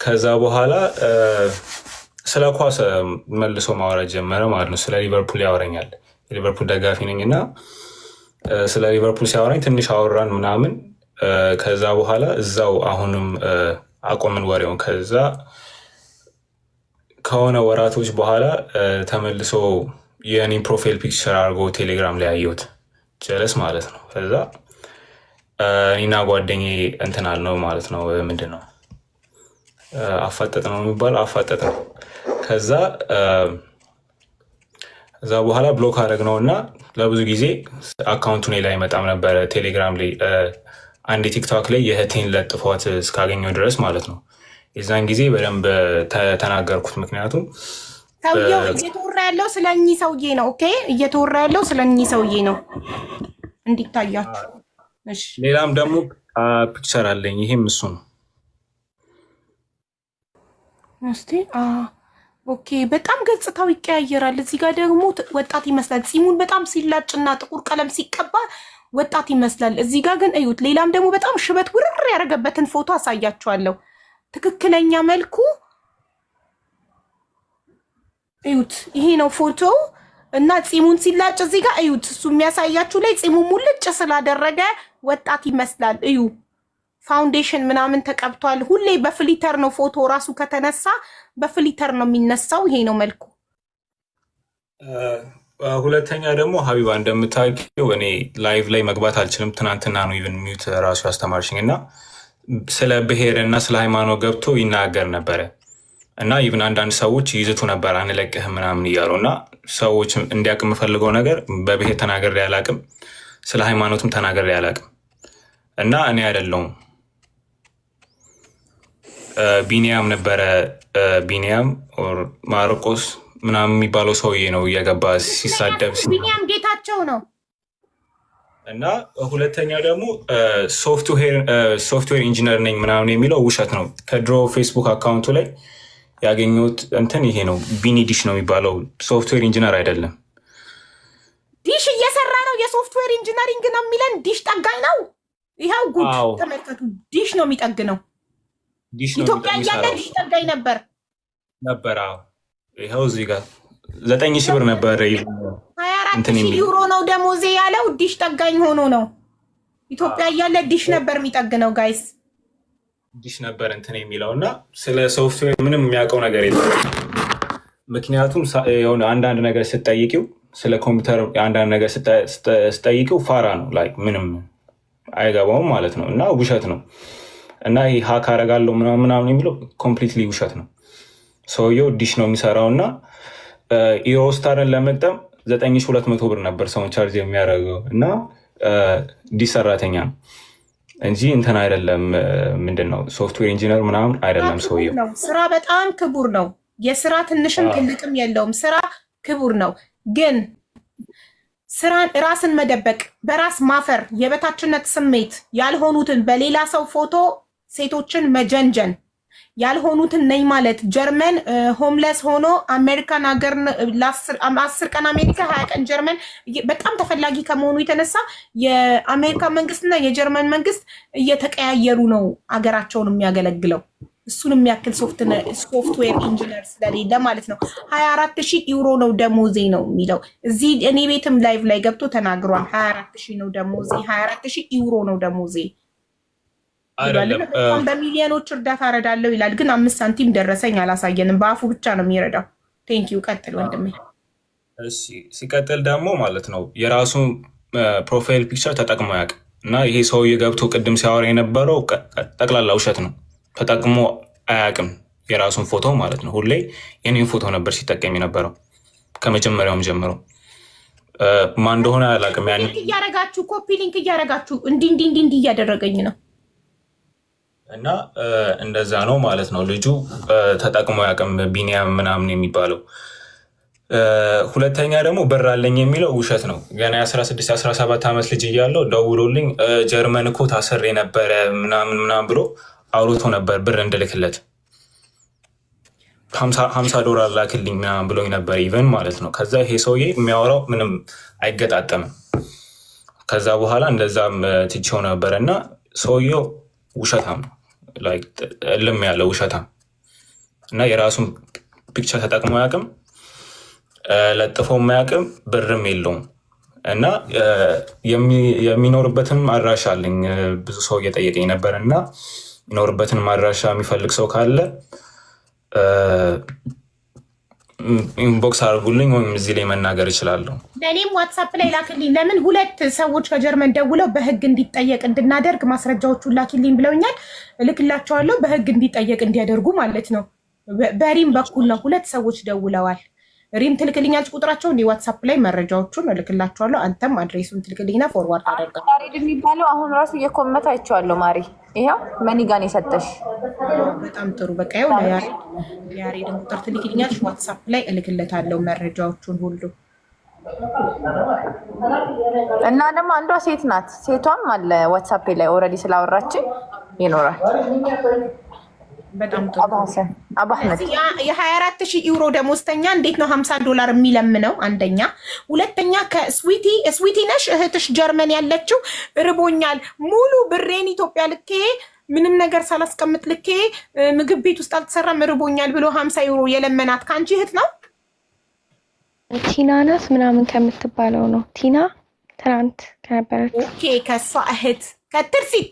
ከዛ በኋላ ስለ ኳስ መልሶ ማውራት ጀመረ ማለት ነው። ስለ ሊቨርፑል ያወረኛል። የሊቨርፑል ደጋፊ ነኝ እና ስለ ሊቨርፑል ሲያወራኝ ትንሽ አወራን ምናምን። ከዛ በኋላ እዛው አሁንም አቆምን ወሬውን። ከዛ ከሆነ ወራቶች በኋላ ተመልሶ የኔ ፕሮፋይል ፒክቸር አድርጎ ቴሌግራም ላይ አየሁት። ጀለስ ማለት ነው። ከዛ እኔና ጓደኛዬ እንትን አልነው ማለት ነው። ምንድን ነው አፋጠጥ ነው የሚባለው? አፋጠጥ ነው። ከዛ በኋላ ብሎክ አደረግነው እና ለብዙ ጊዜ አካውንቱ ላይ አይመጣም ነበረ ቴሌግራም ላይ። አንድ ቲክቶክ ላይ የእህቴን ለጥፏት እስካገኘው ድረስ ማለት ነው። የዛን ጊዜ በደንብ ተናገርኩት። ምክንያቱም ሰውየው እየተወራ ያለው ስለ እኚህ ሰውዬ ነው። ኦኬ፣ እየተወራ ያለው ስለ እኚህ ሰውዬ ነው እንዲታያችሁ። እሺ፣ ሌላም ደግሞ ፒክቸር አለኝ። ይሄም እሱ ነው። እስቲ ኦኬ፣ በጣም ገጽታው ይቀያየራል። እዚህ ጋር ደግሞ ወጣት ይመስላል። ፂሙን በጣም ሲላጭና ጥቁር ቀለም ሲቀባ ወጣት ይመስላል። እዚህ ጋር ግን እዩት። ሌላም ደግሞ በጣም ሽበት ውርር ያደረገበትን ፎቶ አሳያችኋለሁ። ትክክለኛ መልኩ እዩት። ይሄ ነው ፎቶ እና ፂሙን ሲላጭ እዚህ ጋር እዩት። እሱ የሚያሳያችሁ ላይ ፂሙ ሙልጭ ስላደረገ ወጣት ይመስላል። እዩ፣ ፋውንዴሽን ምናምን ተቀብቷል። ሁሌ በፍሊተር ነው ፎቶ ራሱ ከተነሳ በፍሊተር ነው የሚነሳው። ይሄ ነው መልኩ። ሁለተኛ ደግሞ ሀቢባ እንደምታውቂው እኔ ላይቭ ላይ መግባት አልችልም። ትናንትና ነው ኢቨን ሚዩት ራሱ ያስተማርሽኝ እና ስለ ብሔር እና ስለ ሃይማኖት ገብቶ ይናገር ነበረ እና ኢቨን አንዳንድ ሰዎች ይዝቱ ነበር አንለቅህም ምናምን እያሉ እና ሰዎች እንዲያውቅ የምፈልገው ነገር በብሔር ተናገር ያላቅም፣ ስለ ሃይማኖትም ተናገር ያላቅም እና እኔ አይደለሁም ቢኒያም ነበረ። ቢኒያም ማርቆስ ምናምን የሚባለው ሰውዬ ነው እየገባ ሲሳደብ። ቢኒያም ጌታቸው ነው። እና ሁለተኛ ደግሞ ሶፍትዌር ኢንጂነር ነኝ ምናምን የሚለው ውሸት ነው። ከድሮ ፌስቡክ አካውንቱ ላይ ያገኘሁት እንትን ይሄ ነው። ቢኒ ዲሽ ነው የሚባለው። ሶፍትዌር ኢንጂነር አይደለም። ዲሽ እየሰራ ነው። የሶፍትዌር ኢንጂነሪንግ ነው የሚለን። ዲሽ ጠጋኝ ነው። ይኸው ጉድ ተመልከቱ። ዲሽ ነው የሚጠግነው። ኢትዮጵያ እያለ ዲሽ ጠጋኝ ነበር። ይኸው እዚህ ጋር 9,000 ብር ነበር። 24,000 ዩሮ ነው ደሞዜ ያለው። ዲሽ ጠጋኝ ሆኖ ነው። ኢትዮጵያ እያለ ዲሽ ነበር የሚጠግነው። ጋይስ ዲሽ ነበር እንትን የሚለው እና ስለ ሶፍትዌር ምንም የሚያውቀው ነገር የለም። ምክንያቱም የሆነ አንዳንድ ነገር ስትጠይቂው ስለ ኮምፒውተር አንዳንድ ነገር ስትጠይቂው ፋራ ነው። ምንም አይገባውም ማለት ነው። እና ውሸት ነው። እና ይህ ሀክ አደርጋለሁ ምናምን የሚለው ኮምፕሊትሊ ውሸት ነው። ሰውየው ዲሽ ነው የሚሰራው እና ኢሮስታርን ለመጠም 9,200 ብር ነበር ሰውን ቻርጅ የሚያደርገው እና ዲሽ ሰራተኛ ነው እንጂ እንትን አይደለም። ምንድን ነው ሶፍትዌር ኢንጂነር ምናምን አይደለም ሰውየው። ስራ በጣም ክቡር ነው። የስራ ትንሽም ትልቅም የለውም። ስራ ክቡር ነው። ግን ስራን ራስን መደበቅ፣ በራስ ማፈር፣ የበታችነት ስሜት ያልሆኑትን በሌላ ሰው ፎቶ ሴቶችን መጀንጀን፣ ያልሆኑትን ነኝ ማለት ጀርመን ሆምለስ ሆኖ አሜሪካን ሀገር ለ10 ቀን አሜሪካ 20 ቀን ጀርመን በጣም ተፈላጊ ከመሆኑ የተነሳ የአሜሪካ መንግስትና የጀርመን መንግስት እየተቀያየሩ ነው ሀገራቸውን የሚያገለግለው። እሱን የሚያክል ሶፍትዌር ኢንጂነር ስለሌለ ማለት ነው። 24,000 ዩሮ ነው ደሞዜ ነው የሚለው እዚህ እኔ ቤትም ላይቭ ላይ ገብቶ ተናግሯል። 24,000 ነው ደሞዜ፣ 24,000 ዩሮ ነው ደሞዜ። በሚሊዮኖች እርዳታ እረዳለሁ ይላል፣ ግን 5 ሳንቲም ደረሰኝ አላሳየንም። በአፉ ብቻ ነው የሚረዳው። ቴንኪው ቀጥል ወንድሜ። እሺ ሲቀጥል ደግሞ ማለት ነው የራሱ ፕሮፋይል ፒክቸር ተጠቅሞ ያውቅ እና ይሄ ሰውዬ ገብቶ ቅድም ሲያወራ የነበረው ጠቅላላ ውሸት ነው። ተጠቅሞ አያውቅም የራሱን ፎቶ ማለት ነው። ሁሌ የኔን ፎቶ ነበር ሲጠቀም የነበረው ከመጀመሪያውም ጀምሮ። ማን እንደሆነ አላውቅም። ያን እያረጋችሁ ኮፒ ሊንክ እያረጋችሁ እንዲህ እያደረገኝ ነው እና እንደዛ ነው ማለት ነው። ልጁ ተጠቅሞ አያውቅም ቢኒያም ምናምን የሚባለው። ሁለተኛ ደግሞ ብር አለኝ የሚለው ውሸት ነው። ገና የ16 17 ዓመት ልጅ እያለው ደውሎልኝ ጀርመን እኮ ታስሬ ነበረ ምናምን ብሎ አውርቶ ነበር ብር እንድልክለት $50 ላክልኝ ምናምን ብሎኝ ነበር ኢቨን ማለት ነው። ከዛ ይሄ ሰውዬ የሚያወራው ምንም አይገጣጠምም። ከዛ በኋላ እንደዛም ትቼው ነበር እና ሰውዬው ውሸታም ነው፣ እልም ያለ ውሸታም እና የራሱን ፒክቸር ተጠቅሞ አያውቅም፣ ለጥፎ አያውቅም፣ ብርም የለውም እና የሚኖርበትም አድራሻ አለኝ። ብዙ ሰው እየጠየቀኝ ነበር እና የሚኖርበትን አድራሻ የሚፈልግ ሰው ካለ ኢንቦክስ አድርጉልኝ ወይም እዚህ ላይ መናገር እችላለሁ። ለእኔም ዋትሳፕ ላይ ላክልኝ። ለምን 2 ሰዎች ከጀርመን ደውለው በህግ እንዲጠየቅ እንድናደርግ ማስረጃዎቹን ላኪልኝ ብለውኛል። እልክላቸዋለሁ በህግ እንዲጠየቅ እንዲያደርጉ ማለት ነው። በሪም በኩል ነው 2 ሰዎች ደውለዋል። ሪም ትልክልኛለች ቁጥራቸው እንዲ ዋትሳፕ ላይ መረጃዎቹን እልክላቸዋለሁ። አንተም አድሬሱን ትልክልኝና ፎርዋርድ አደርጋለሁ። ያሬድ የሚባለው አሁን ራሱ እየኮመት አይቼዋለሁ። ማሪ ይሄው መኒጋን የሰጠሽ በጣም ጥሩ። በቃ ይኸው ያሬድን ቁጥር ትልክልኛለች ዋትሳፕ ላይ እልክለታለሁ መረጃዎቹን ሁሉ። እና ደግሞ አንዷ ሴት ናት። ሴቷም አለ ዋትሳፕ ላይ ኦልሬዲ ስላወራችን ይኖራል። በጣም ጥሩ። የ24,000 ዩሮ ደሞዝተኛ እንዴት ነው $50 የሚለምነው? አንደኛ። ሁለተኛ ከስዊቲ ነሽ እህትሽ ጀርመን ያለችው ርቦኛል ሙሉ ብሬን ኢትዮጵያ ልኬ ምንም ነገር ሳላስቀምጥ ልኬ ምግብ ቤት ውስጥ አልተሰራም ርቦኛል ብሎ 50 ዩሮ የለመናት ከአንቺ እህት ነው? ቲና ናት ምናምን ከምትባለው ነው። ቲና ትናንት ከነበረች ኦኬ፣ ከሷ እህት ከትርሲት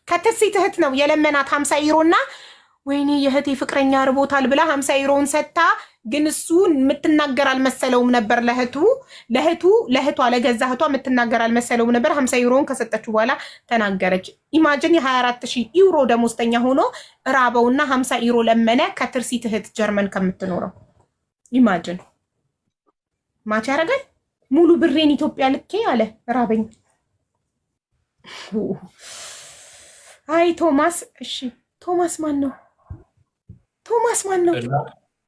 ከትርሲት እህት ነው የለመናት 50 ዩሮ እና ወይኔ የእህቴ ፍቅረኛ ርቦታል ብላ 50 ዩሮውን ሰጥታ፣ ግን እሱ የምትናገር አልመሰለውም ነበር። ለእህቷ ለገዛ እህቷ የምትናገር አልመሰለውም ነበር። 50 ዩሮውን ከሰጠችው በኋላ ተናገረች። ኢማጅን የ24,000 ዩሮ ደሞዝተኛ ሆኖ ራበውና 50 ዩሮ ለመነ ከትርሲት እህት ጀርመን ከምትኖረው። ኢማጅን ማች ያደርጋል። ሙሉ ብሬን ኢትዮጵያ ልኬ አለ ራበኝ። አይ ቶማስ፣ እሺ ቶማስ ማን ነው?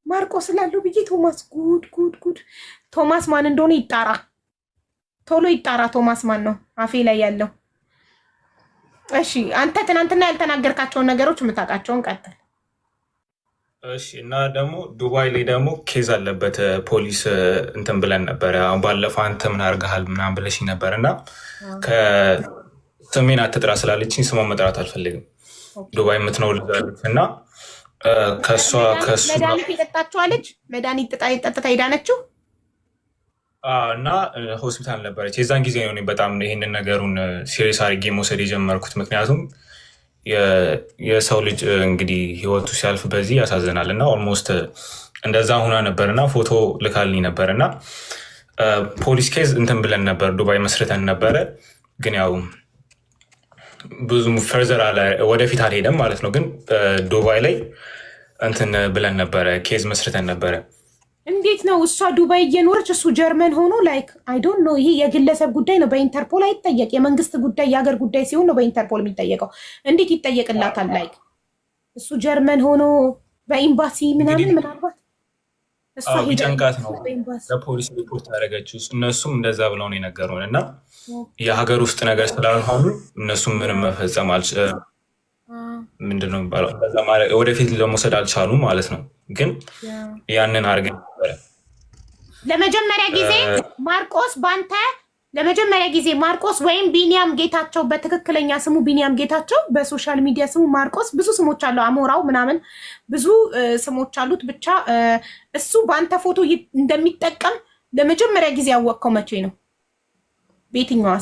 ማርቆስ ስላለው ብዬ ቶማስ ጉድ ቶማስ ማን እንደሆነ ይጣራ፣ ቶሎ ይጣራ። ቶማስ ማን ነው አፌ ላይ ያለው? እሺ አንተ ትናንትና ያልተናገርካቸውን ነገሮች የምታውቃቸውን ቀጥል። እሺ እና ደግሞ ዱባይ ላይ ደግሞ ኬዝ አለበት ፖሊስ እንትን ብለን ነበረ። አሁን ባለፈው አንተ ምን አድርገሃል ምናምን ብለሽኝ ነበር እና ስሜን አትጥራ ስላለችኝ ስሟን መጥራት አልፈልግም። ዱባይ የምትኖር ልጅ እና ከሱ መድኃኒት የጠጣችኋለች። መድኃኒት ጠጥታ ሄዳነችው እና ሆስፒታል ነበረች። የዛን ጊዜ ነው በጣም ይህንን ነገሩን ሲሪየስ አድርጌ መውሰድ የጀመርኩት። ምክንያቱም የሰው ልጅ እንግዲህ ህይወቱ ሲያልፍ በዚህ ያሳዝናል እና ኦልሞስት እንደዛ ሁና ነበር እና ፎቶ ልካልኝ ነበር እና ፖሊስ ኬዝ እንትን ብለን ነበር፣ ዱባይ መስርተን ነበረ። ግን ያው ብዙም ፈርዘር ወደፊት አልሄደም ማለት ነው። ግን ዱባይ ላይ እንትን ብለን ነበረ፣ ኬዝ መስርተን ነበረ። እንዴት ነው እሷ ዱባይ እየኖረች እሱ ጀርመን ሆኖ? ላይክ አይ ዶንት ኖ። ይሄ የግለሰብ ጉዳይ ነው፣ በኢንተርፖል አይጠየቅ። የመንግስት ጉዳይ የሀገር ጉዳይ ሲሆን ነው በኢንተርፖል የሚጠየቀው። እንዴት ይጠየቅላታል? ላይክ እሱ ጀርመን ሆኖ በኤምባሲ ምናምን ምናልባት ቢጨንቃት ነው ለፖሊስ ሪፖርት ያደረገችው። እነሱም እንደዛ ብለው ነው የነገሩን እና የሀገር ውስጥ ነገር ስላልሆኑ እነሱም ምንም መፈጸም ምንድነው የሚባለው ወደፊት ለመውሰድ አልቻሉም ማለት ነው። ግን ያንን አድርገን ነበረ ለመጀመሪያ ጊዜ ማርቆስ ባንተ ለመጀመሪያ ጊዜ ማርቆስ ወይም ቢኒያም ጌታቸው በትክክለኛ ስሙ ቢኒያም ጌታቸው፣ በሶሻል ሚዲያ ስሙ ማርቆስ። ብዙ ስሞች አለው፣ አሞራው ምናምን ብዙ ስሞች አሉት። ብቻ እሱ በአንተ ፎቶ እንደሚጠቀም ለመጀመሪያ ጊዜ ያወቅከው መቼ ነው? በየትኛዋ?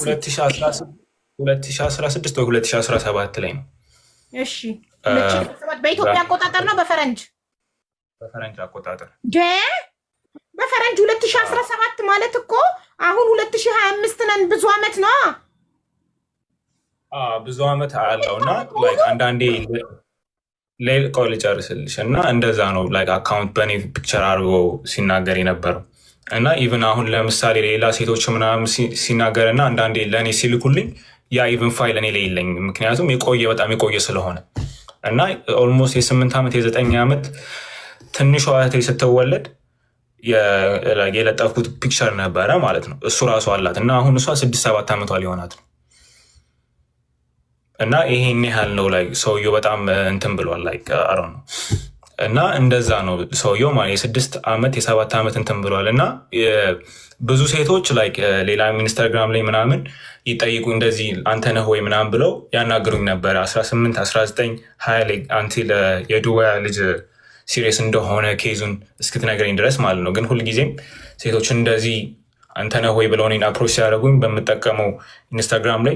2016 ወይ 2017 ላይ ነው። እሺ በኢትዮጵያ አቆጣጠር ነው በፈረንጅ አቆጣጠር? በፈረንጅ 2017 ማለት እኮ አሁን 2025 ነን። ብዙ አመት ነው። ብዙ አመት አለው እና አንዳንዴ ቆይ ልጨርስልሽ እና እንደዛ ነው አካውንት በእኔ ፒክቸር አድርጎ ሲናገር የነበረው እና ኢቭን አሁን ለምሳሌ ሌላ ሴቶች ምናምን ሲናገር እና አንዳንዴ ለእኔ ሲልኩልኝ ያ ኢቭን ፋይል እኔ ላይ የለኝም። ምክንያቱም በጣም የቆየ ስለሆነ እና ኦልሞስት የ8 ዓመት የ9 ዓመት ትንሿ እህቴ ስትወለድ የለጠፍኩት ፒክቸር ነበረ ማለት ነው። እሱ ራሱ አላት እና አሁን እሷ 6-7 ዓመቷ ሊሆናት ነው እና ይሄን ያህል ነው ሰውየው በጣም እንትን ብሏል አሮ ነው እና እንደዛ ነው ሰውየው ማለት የ6 ዓመት የ7 ዓመት እንትን ብሏል እና ብዙ ሴቶች ሌላ ኢንስታግራም ላይ ምናምን ይጠይቁ እንደዚህ አንተ ነህ ወይ ምናምን ብለው ያናግሩኝ ነበረ 18 19 20 አንቲ የዱባይ ልጅ ሲሪየስ እንደሆነ ኬዙን እስክትነግረኝ ድረስ ማለት ነው። ግን ሁልጊዜም ሴቶች እንደዚህ አንተ ነህ ወይ ብለው እኔን አፕሮች ሲያደርጉኝ በምጠቀመው ኢንስታግራም ላይ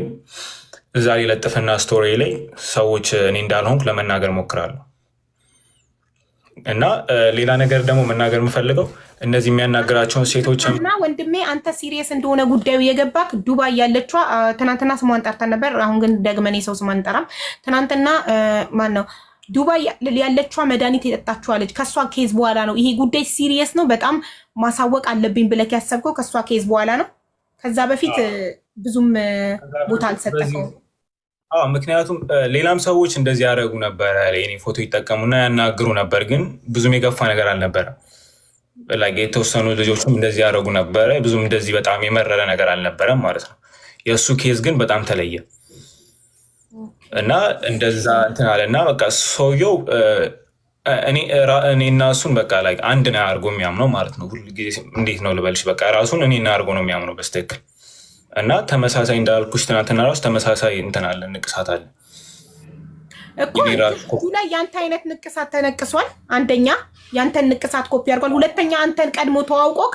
እዛ ላይ ለጥፍና ስቶሪ ላይ ሰዎች እኔ እንዳልሆንኩ ለመናገር ሞክራለሁ። እና ሌላ ነገር ደግሞ መናገር የምፈልገው እነዚህ የሚያናገራቸውን ሴቶች እና ወንድሜ አንተ ሲሪየስ እንደሆነ ጉዳዩ የገባክ ዱባይ ያለችዋ ትናንትና ስሟን ጠርተን ነበር። አሁን ግን ደግመን የሰው ስሟን እንጠራም። ትናንትና ማን ነው ዱባይ ያለችዋ መድኃኒት የጠጣችዋ ልጅ ከእሷ ኬዝ በኋላ ነው ይሄ ጉዳይ ሲሪየስ ነው በጣም ማሳወቅ አለብኝ ብለክ ያሰብከው ከእሷ ኬዝ በኋላ ነው። ከዛ በፊት ብዙም ቦታ አልሰጠከው። ምክንያቱም ሌላም ሰዎች እንደዚህ ያደረጉ ነበረ። የኔ ፎቶ ይጠቀሙና ያናግሩ ነበር፣ ግን ብዙም የገፋ ነገር አልነበረም። የተወሰኑ ልጆችም እንደዚህ ያደረጉ ነበረ። ብዙም እንደዚህ በጣም የመረረ ነገር አልነበረም ማለት ነው። የእሱ ኬዝ ግን በጣም ተለየ እና እንደዛ እንትን አለ እና በቃ ሰውየው እኔና እሱን በቃ አንድ ነው አድርጎ የሚያምነው ማለት ነው። ሁልጊዜ እንዴት ነው ልበልሽ፣ በቃ ራሱን እኔና አድርጎ ነው የሚያምነው በስትክክል እና ተመሳሳይ እንዳልኩሽ ትናንትና ራሱ ተመሳሳይ እንትን አለ፣ ንቅሳት አለ እኮ ላይ ያንተ አይነት ንቅሳት ተነቅሷል። አንደኛ ያንተን ንቅሳት ኮፒ አድርጓል። ሁለተኛ አንተን ቀድሞ ተዋውቆክ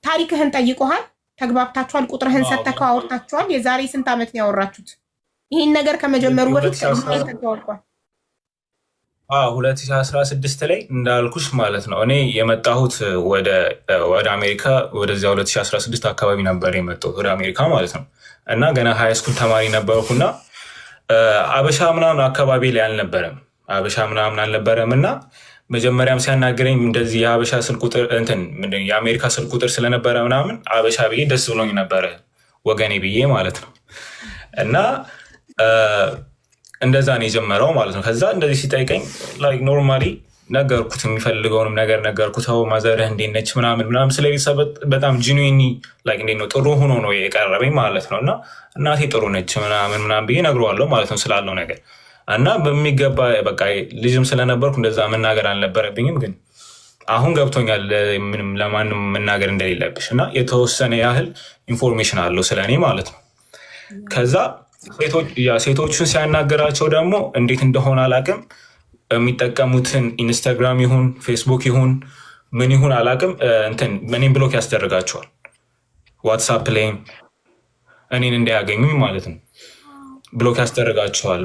ታሪክህን ጠይቆሃል፣ ተግባብታችኋል፣ ቁጥርህን ሰተከው አውርታችኋል። የዛሬ ስንት ዓመት ነው ያወራችሁት? ይህን ነገር ከመጀመሩ በፊት ተዋውቋል። 2016 ላይ እንዳልኩሽ ማለት ነው። እኔ የመጣሁት ወደ አሜሪካ ወደዚያ 2016 አካባቢ ነበር የመጣሁት ወደ አሜሪካ ማለት ነው። እና ገና ሃይስኩል ተማሪ ነበርኩና አበሻ ምናምን አካባቢ ላይ አልነበረም እና መጀመሪያም ሲያናገረኝ እንደዚህ የአበሻ ስልክ ቁጥር የአሜሪካ ስልክ ቁጥር ስለነበረ ምናምን አበሻ ብዬ ደስ ብሎኝ ነበረ ወገኔ ብዬ ማለት ነው። እና እንደዛ ነው የጀመረው ማለት ነው። ከዛ እንደዚህ ሲጠይቀኝ ኖርማሊ ነገርኩት፣ የሚፈልገውንም ነገር ነገርኩት። ማዘርህ እንዴት ነች ምናምን ስለ ቤተሰብ በጣም ጂኒኒ እንዴት ነው ጥሩ ሆኖ ነው የቀረበኝ ማለት ነው። እና እናቴ ጥሩ ነች ምናምን ብዬ ነግረዋለሁ ማለት ነው ስላለው ነገር እና በሚገባ በቃ ልጅም ስለነበርኩ እንደዛ መናገር አልነበረብኝም። ግን አሁን ገብቶኛል ምንም ለማንም መናገር እንደሌለብሽ እና የተወሰነ ያህል ኢንፎርሜሽን አለው ስለ እኔ ማለት ነው። ከዛ ሴቶቹን ሲያናገራቸው ደግሞ እንዴት እንደሆነ አላቅም፣ የሚጠቀሙትን ኢንስታግራም ይሁን ፌስቡክ ይሁን ምን ይሁን አላቅም እኔን ብሎክ ያስደርጋቸዋል። ዋትሳፕ ላይም እኔን እንዳያገኙኝ ማለት ነው ብሎክ ያስደርጋቸዋል።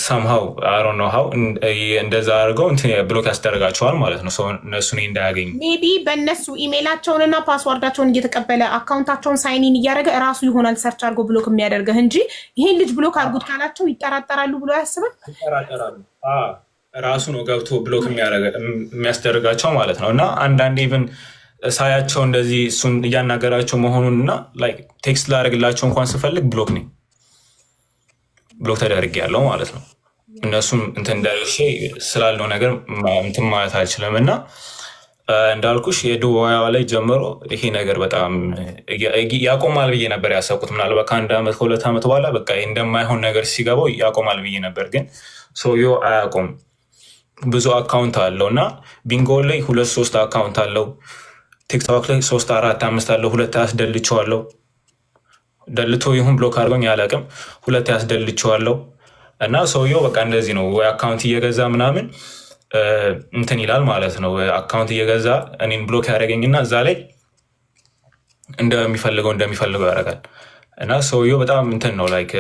ሰምሃው አሮ ነው ሀው እንደዛ አድርገው ብሎክ ያስደርጋቸዋል ማለት ነው። እነሱ እንዳያገኙ ሜቢ በእነሱ ኢሜይላቸውንና ፓስዋርዳቸውን እየተቀበለ አካውንታቸውን ሳይኒን እያደረገ እራሱ ይሆናል ሰርች አድርጎ ብሎክ የሚያደርገህ እንጂ ይሄን ልጅ ብሎክ አድርጉት ካላቸው ይጠራጠራሉ ብሎ ያስባል። ይጠራጠራሉ። ራሱ ነው ገብቶ ብሎክ የሚያስደርጋቸው ማለት ነው። እና አንዳንዴ ኢቭን ሳያቸው እንደዚህ እሱን እያናገራቸው መሆኑን እና ቴክስት ላደርግላቸው እንኳን ስፈልግ ብሎክ ተደርግ ያለው ማለት ነው። እነሱም ደርሼ ስላለው ነገር እንትን ማለት አልችልም። እና እንዳልኩሽ የዱባይዋ ላይ ጀምሮ ይሄ ነገር በጣም ያቆማል ብዬ ነበር ያሰብኩት። ምናልባት ከ1 ዓመት ከ2 ዓመት በኋላ በቃ እንደማይሆን ነገር ሲገባው ያቆማል ብዬ ነበር። ግን ሰውየው አያቆም። ብዙ አካውንት አለው እና ቢንጎ ላይ 2-3 አካውንት አለው። ቲክቶክ ላይ 3-4-5 አለው። 2 ያስደልቸዋለሁ። ደልቶ ይሁን ብሎክ አድርጎኝ አላውቅም። 2 ያስደልቸዋለሁ እና ሰውየው በቃ እንደዚህ ነው። ወይ አካውንት እየገዛ ምናምን እንትን ይላል ማለት ነው። አካውንት እየገዛ እኔን ብሎክ ያደረገኝና እዛ ላይ እንደሚፈልገው ያደርጋል። እና ሰውየው በጣም እንትን ነው ላይክ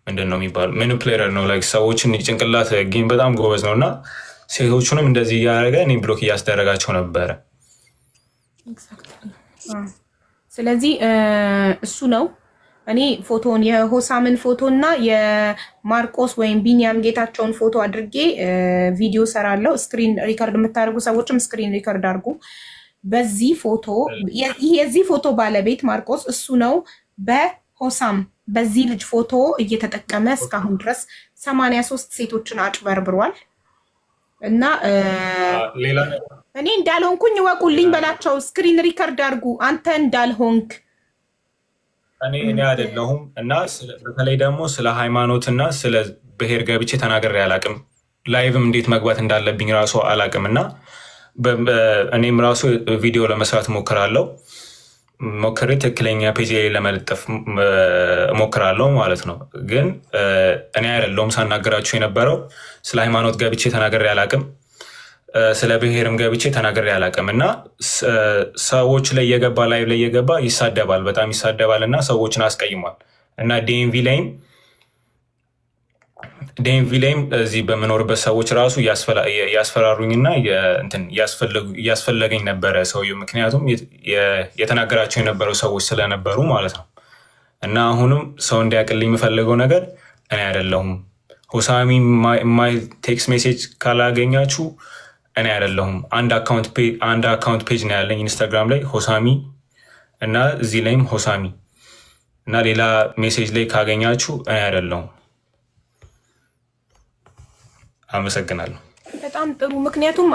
ምንድን ነው የሚባለው ማኒፕሌተር ነው። ላይክ ሰዎችን ጭንቅላት ጌም በጣም ጎበዝ ነው እና ሴቶቹንም እንደዚህ እያደረገ እኔን ብሎክ እያስደረጋቸው ነበረ። ስለዚህ እሱ ነው። እኔ ፎቶን የሆሳምን ፎቶ እና የማርቆስ ወይም ቢኒያም ጌታቸውን ፎቶ አድርጌ ቪዲዮ ሰራለው። ስክሪን ሪከርድ የምታደርጉ ሰዎችም ስክሪን ሪከርድ አድርጉ። በዚህ ፎቶ የዚህ ፎቶ ባለቤት ማርቆስ እሱ ነው። በሆሳም በዚህ ልጅ ፎቶ እየተጠቀመ እስካሁን ድረስ 83 ሴቶችን አጭበርብሯል። እና እኔ እንዳልሆንኩኝ ወቁልኝ በላቸው። ስክሪን ሪከርድ አድርጉ። አንተ እንዳልሆንክ እኔ አይደለሁም። እና በተለይ ደግሞ ስለ ሃይማኖትና ስለ ብሔር ገብቼ ተናግሬ አላቅም። ላይቭም እንዴት መግባት እንዳለብኝ ራሱ አላቅም። እና እኔም ራሱ ቪዲዮ ለመስራት ሞክራለሁ። ሞክሬ ትክክለኛ ፔጅ ላይ ለመለጠፍ ሞክራለሁ ማለት ነው። ግን እኔ አይደለሁም ሳናገራችሁ የነበረው። ስለ ሃይማኖት ገብቼ ተናግሬ አላቅም። ስለ ብሔርም ገብቼ ተናግሬ አላቅም። እና ሰዎች ላይ የገባ ላይቭ ላይ የገባ ይሳደባል፣ በጣም ይሳደባል እና ሰዎችን አስቀይሟል። እና ዴንቪ ላይም እዚህ በምኖርበት ሰዎች ራሱ ያስፈራሩኝና እያስፈለገኝ ነበረ ሰውየው። ምክንያቱም የተናገራቸው የነበረው ሰዎች ስለነበሩ ማለት ነው። እና አሁንም ሰው እንዲያቅልኝ የምፈልገው ነገር እኔ አይደለሁም። ሆሳሚ ማይ ቴክስት ሜሴጅ ካላገኛችሁ እኔ አይደለሁም። አንድ አካውንት ፔጅ ነው ያለኝ ኢንስታግራም ላይ ሆሳሚ እና እዚህ ላይም ሆሳሚ እና ሌላ ሜሴጅ ላይ ካገኛችሁ እኔ አይደለሁም። አመሰግናለሁ። በጣም ጥሩ። ምክንያቱም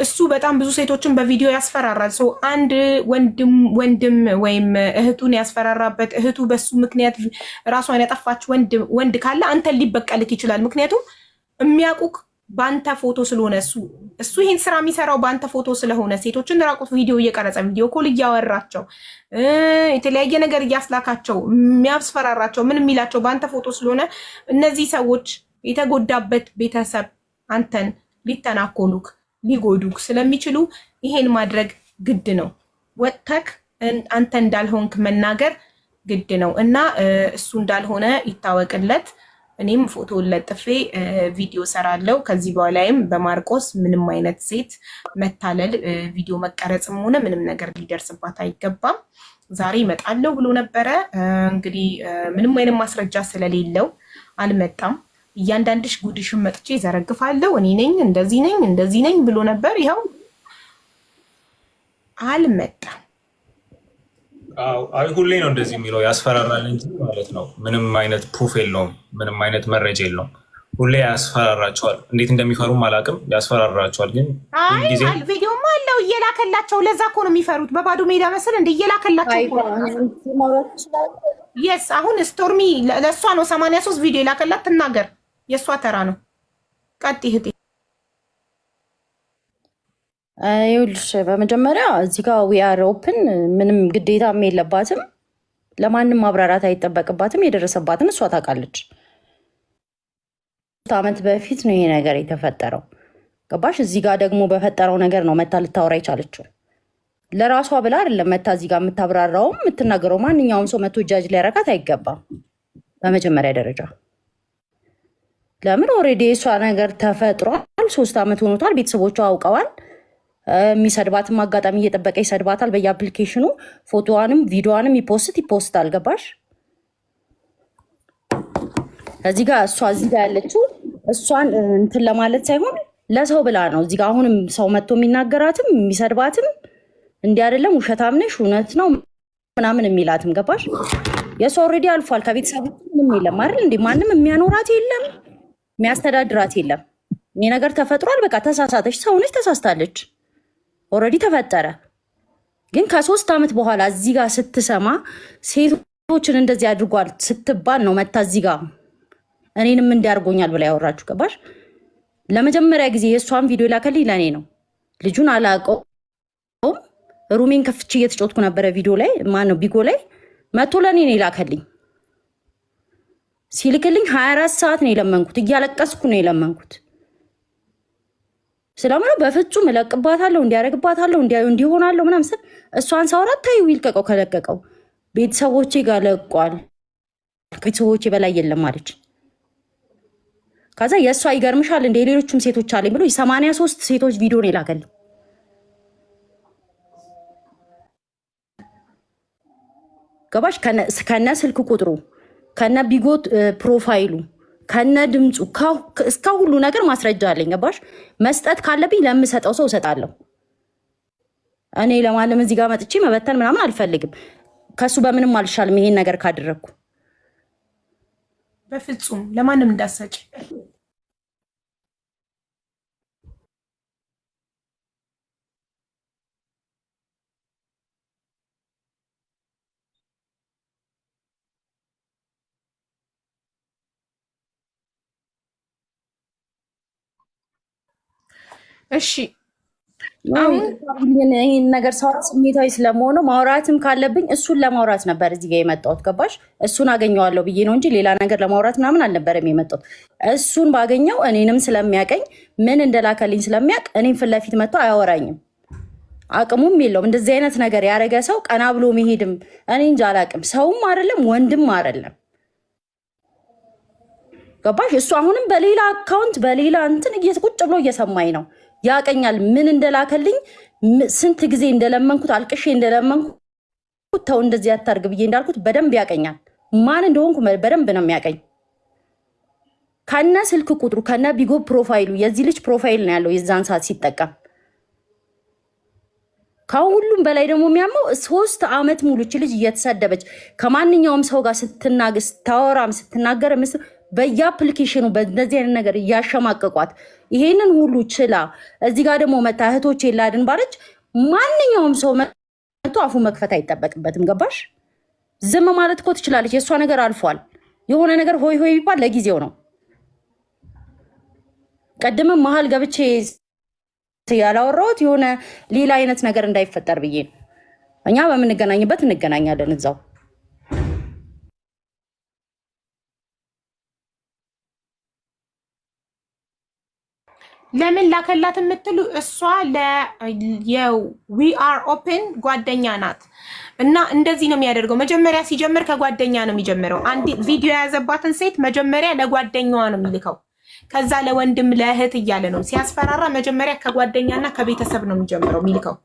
እሱ በጣም ብዙ ሴቶችን በቪዲዮ ያስፈራራል። ሰው አንድ ወንድም ወይም እህቱን ያስፈራራበት እህቱ በሱ ምክንያት ራሷን ያጠፋች ወንድ ካለ አንተን ሊበቀልክ ይችላል። ምክንያቱም የሚያውቁክ በአንተ ፎቶ ስለሆነ እሱ ይህን ስራ የሚሰራው በአንተ ፎቶ ስለሆነ ሴቶችን ራቁት ቪዲዮ እየቀረጸ ቪዲዮ ኮል እያወራቸው የተለያየ ነገር እያስላካቸው የሚያስፈራራቸው ምን የሚላቸው በአንተ ፎቶ ስለሆነ እነዚህ ሰዎች የተጎዳበት ቤተሰብ አንተን ሊተናኮሉክ ሊጎዱክ ስለሚችሉ ይሄን ማድረግ ግድ ነው። ወጥተክ አንተ እንዳልሆንክ መናገር ግድ ነው እና እሱ እንዳልሆነ ይታወቅለት። እኔም ፎቶ ለጥፌ ቪዲዮ ሰራለው። ከዚህ በኋላይም በማርቆስ ምንም አይነት ሴት መታለል ቪዲዮ መቀረጽም ሆነ ምንም ነገር ሊደርስባት አይገባም። ዛሬ ይመጣለው ብሎ ነበረ። እንግዲህ ምንም አይነት ማስረጃ ስለሌለው አልመጣም። እያንዳንድሽ ጉድሽን መጥቼ ዘረግፋለሁ፣ እኔ ነኝ እንደዚህ ነኝ ብሎ ነበር። ይኸው አልመጣም። አይ ሁሌ ነው እንደዚህ የሚለው፣ ያስፈራራል እንጂ ማለት ነው። ምንም አይነት ፕሩፍ የለውም፣ ምንም አይነት መረጃ የለውም። ሁሌ ያስፈራራቸዋል። እንዴት እንደሚፈሩም አላውቅም፣ ያስፈራራቸዋል። ግን ጊዜ ቪዲዮማ አለው እየላከላቸው። ለዛ እኮ ነው የሚፈሩት። በባዶ ሜዳ መስል እንደ እየላከላቸው የስ አሁን ስቶርሚ ለእሷ ነው 83 ቪዲዮ የላከላት። ትናገር፣ የእሷ ተራ ነው። ቀጥ ይህቴ ይኸውልሽ በመጀመሪያ እዚህ ጋር ዊአር ኦፕን ምንም ግዴታም የለባትም፣ ለማንም ማብራራት አይጠበቅባትም። የደረሰባትን እሷ ታውቃለች። 3 ዓመት በፊት ነው ይሄ ነገር የተፈጠረው። ገባሽ? እዚህ ጋር ደግሞ በፈጠረው ነገር ነው መታ ልታወራ የቻለችው። ለራሷ ብላ አይደለም መታ እዚህ ጋር የምታብራራውም የምትናገረው። ማንኛውም ሰው መቶ ጃጅ ሊያረጋት አይገባም በመጀመሪያ ደረጃ። ለምን ኦልሬዲ የእሷ ነገር ተፈጥሯል። 3 ዓመት ሆኖታል። ቤተሰቦቿ አውቀዋል። የሚሰድባትም አጋጣሚ እየጠበቀ ይሰድባታል። በየአፕሊኬሽኑ ፎቶዋንም ቪዲዮዋንም ይፖስታል። ገባሽ? እዚህ ጋር እሷ እዚህ ጋር ያለችው እሷን እንትን ለማለት ሳይሆን ለሰው ብላ ነው። እዚህ ጋር አሁንም ሰው መጥቶ የሚናገራትም የሚሰድባትም እንዲህ አይደለም ውሸታም ነሽ እውነት ነው ምናምን የሚላትም ገባሽ? የእሷ ኦልሬዲ አልፏል። ከቤተሰብ ምንም የለም አይደል እንዴ? ማንም የሚያኖራት የለም፣ የሚያስተዳድራት የለም። ይህ ነገር ተፈጥሯል። በቃ ተሳሳተች፣ ሰው ነች፣ ተሳስታለች። ኦልሬዲ ተፈጠረ። ግን ከ3 ዓመት በኋላ እዚህ ጋር ስትሰማ ሴቶችን እንደዚህ አድርጓል ስትባል ነው መታ እዚህ ጋር እኔንም እንዲያርጎኛል ብላ ያወራችሁ። ገባሽ? ለመጀመሪያ ጊዜ የእሷን ቪዲዮ ላከልኝ ለእኔ ነው። ልጁን አላውቀውም። ሩሜን ከፍቼ እየተጫወትኩ ነበረ ቪዲዮ ላይ ማነው ቢጎ ላይ መቶ ለእኔ ነው የላከልኝ። ሲልክልኝ 24 ሰዓት ነው የለመንኩት፣ እያለቀስኩ ነው የለመንኩት። ስለማለት በፍጹም እለቅባታለሁ እንዲያረግባታለሁ እንዲሆናለሁ ምናምን ስል እሷን ሳወራት ታዩ ይልቀቀው ከለቀቀው ቤተሰቦቼ ጋር ለቋል ከቤተሰቦቼ በላይ የለም አለች። ከዛ የእሷ ይገርምሻል እንደ ሌሎችም ሴቶች አለኝ ብሎ 83 ሴቶች ቪዲዮ ነው የላከልኝ። ገባሽ? ከነ ስልክ ቁጥሩ ከነ ቢጎት ፕሮፋይሉ ከነ ድምፁ እስከ ሁሉ ነገር ማስረጃ አለኝ። ገባሽ? መስጠት ካለብኝ ለምሰጠው ሰው እሰጣለሁ። እኔ ለማለም እዚህ ጋር መጥቼ መበተን ምናምን አልፈልግም። ከሱ በምንም አልሻልም ይሄን ነገር ካደረግኩ። በፍጹም ለማንም እንዳሰጭ እሺ ይህን ነገር ሰው ስሜታዊ ስለመሆኑ ማውራትም ካለብኝ እሱን ለማውራት ነበር እዚህ ጋር የመጣሁት። ገባሽ? እሱን አገኘዋለሁ ብዬ ነው እንጂ ሌላ ነገር ለማውራት ምናምን አልነበረም የመጣሁት። እሱን ባገኘው እኔንም ስለሚያቀኝ ምን እንደላከልኝ ስለሚያቅ እኔም ፊት ለፊት መጥቶ አያወራኝም። አቅሙም የለውም። እንደዚህ አይነት ነገር ያደረገ ሰው ቀና ብሎ መሄድም እኔ እንጃ አላቅም። ሰውም አይደለም ወንድም አይደለም። ገባሽ? እሱ አሁንም በሌላ አካውንት በሌላ እንትን ቁጭ ብሎ እየሰማኝ ነው። ያቀኛል ምን እንደላከልኝ ስንት ጊዜ እንደለመንኩት አልቅሼ እንደለመንኩት ተው እንደዚህ አታርግ ብዬ እንዳልኩት በደንብ ያቀኛል። ማን እንደሆንኩ በደንብ ነው የሚያቀኝ። ከነ ስልክ ቁጥሩ ከነ ቢጎ ፕሮፋይሉ የዚህ ልጅ ፕሮፋይል ነው ያለው የዛን ሰዓት ሲጠቀም። ከሁሉም በላይ ደግሞ የሚያመው 3 ዓመት ሙሉ እቺ ልጅ እየተሰደበች ከማንኛውም ሰው ጋር ስታወራም ስትናገር በየአፕሊኬሽኑ በእንደዚህ አይነት ነገር እያሸማቀቋት ይሄንን ሁሉ ችላ እዚህ ጋር ደግሞ መታ እህቶቼ ላድን ባለች ማንኛውም ሰው መጥቶ አፉ መክፈት አይጠበቅበትም። ገባሽ? ዝም ማለት እኮ ትችላለች። የእሷ ነገር አልፏል። የሆነ ነገር ሆይ ሆይ ቢባል ለጊዜው ነው። ቀድምም መሀል ገብቼ ያላወራሁት የሆነ ሌላ አይነት ነገር እንዳይፈጠር ብዬ ነው። እኛ በምንገናኝበት እንገናኛለን እዛው። ለምን ላከላት የምትሉ እሷ ዊ አር ኦፕን ጓደኛ ናት እና እንደዚህ ነው የሚያደርገው። መጀመሪያ ሲጀምር ከጓደኛ ነው የሚጀምረው። አንድ ቪዲዮ የያዘባትን ሴት መጀመሪያ ለጓደኛዋ ነው የሚልከው፣ ከዛ ለወንድም ለእህት እያለ ነው ሲያስፈራራ። መጀመሪያ ከጓደኛና ከቤተሰብ ነው የሚጀምረው የሚልከው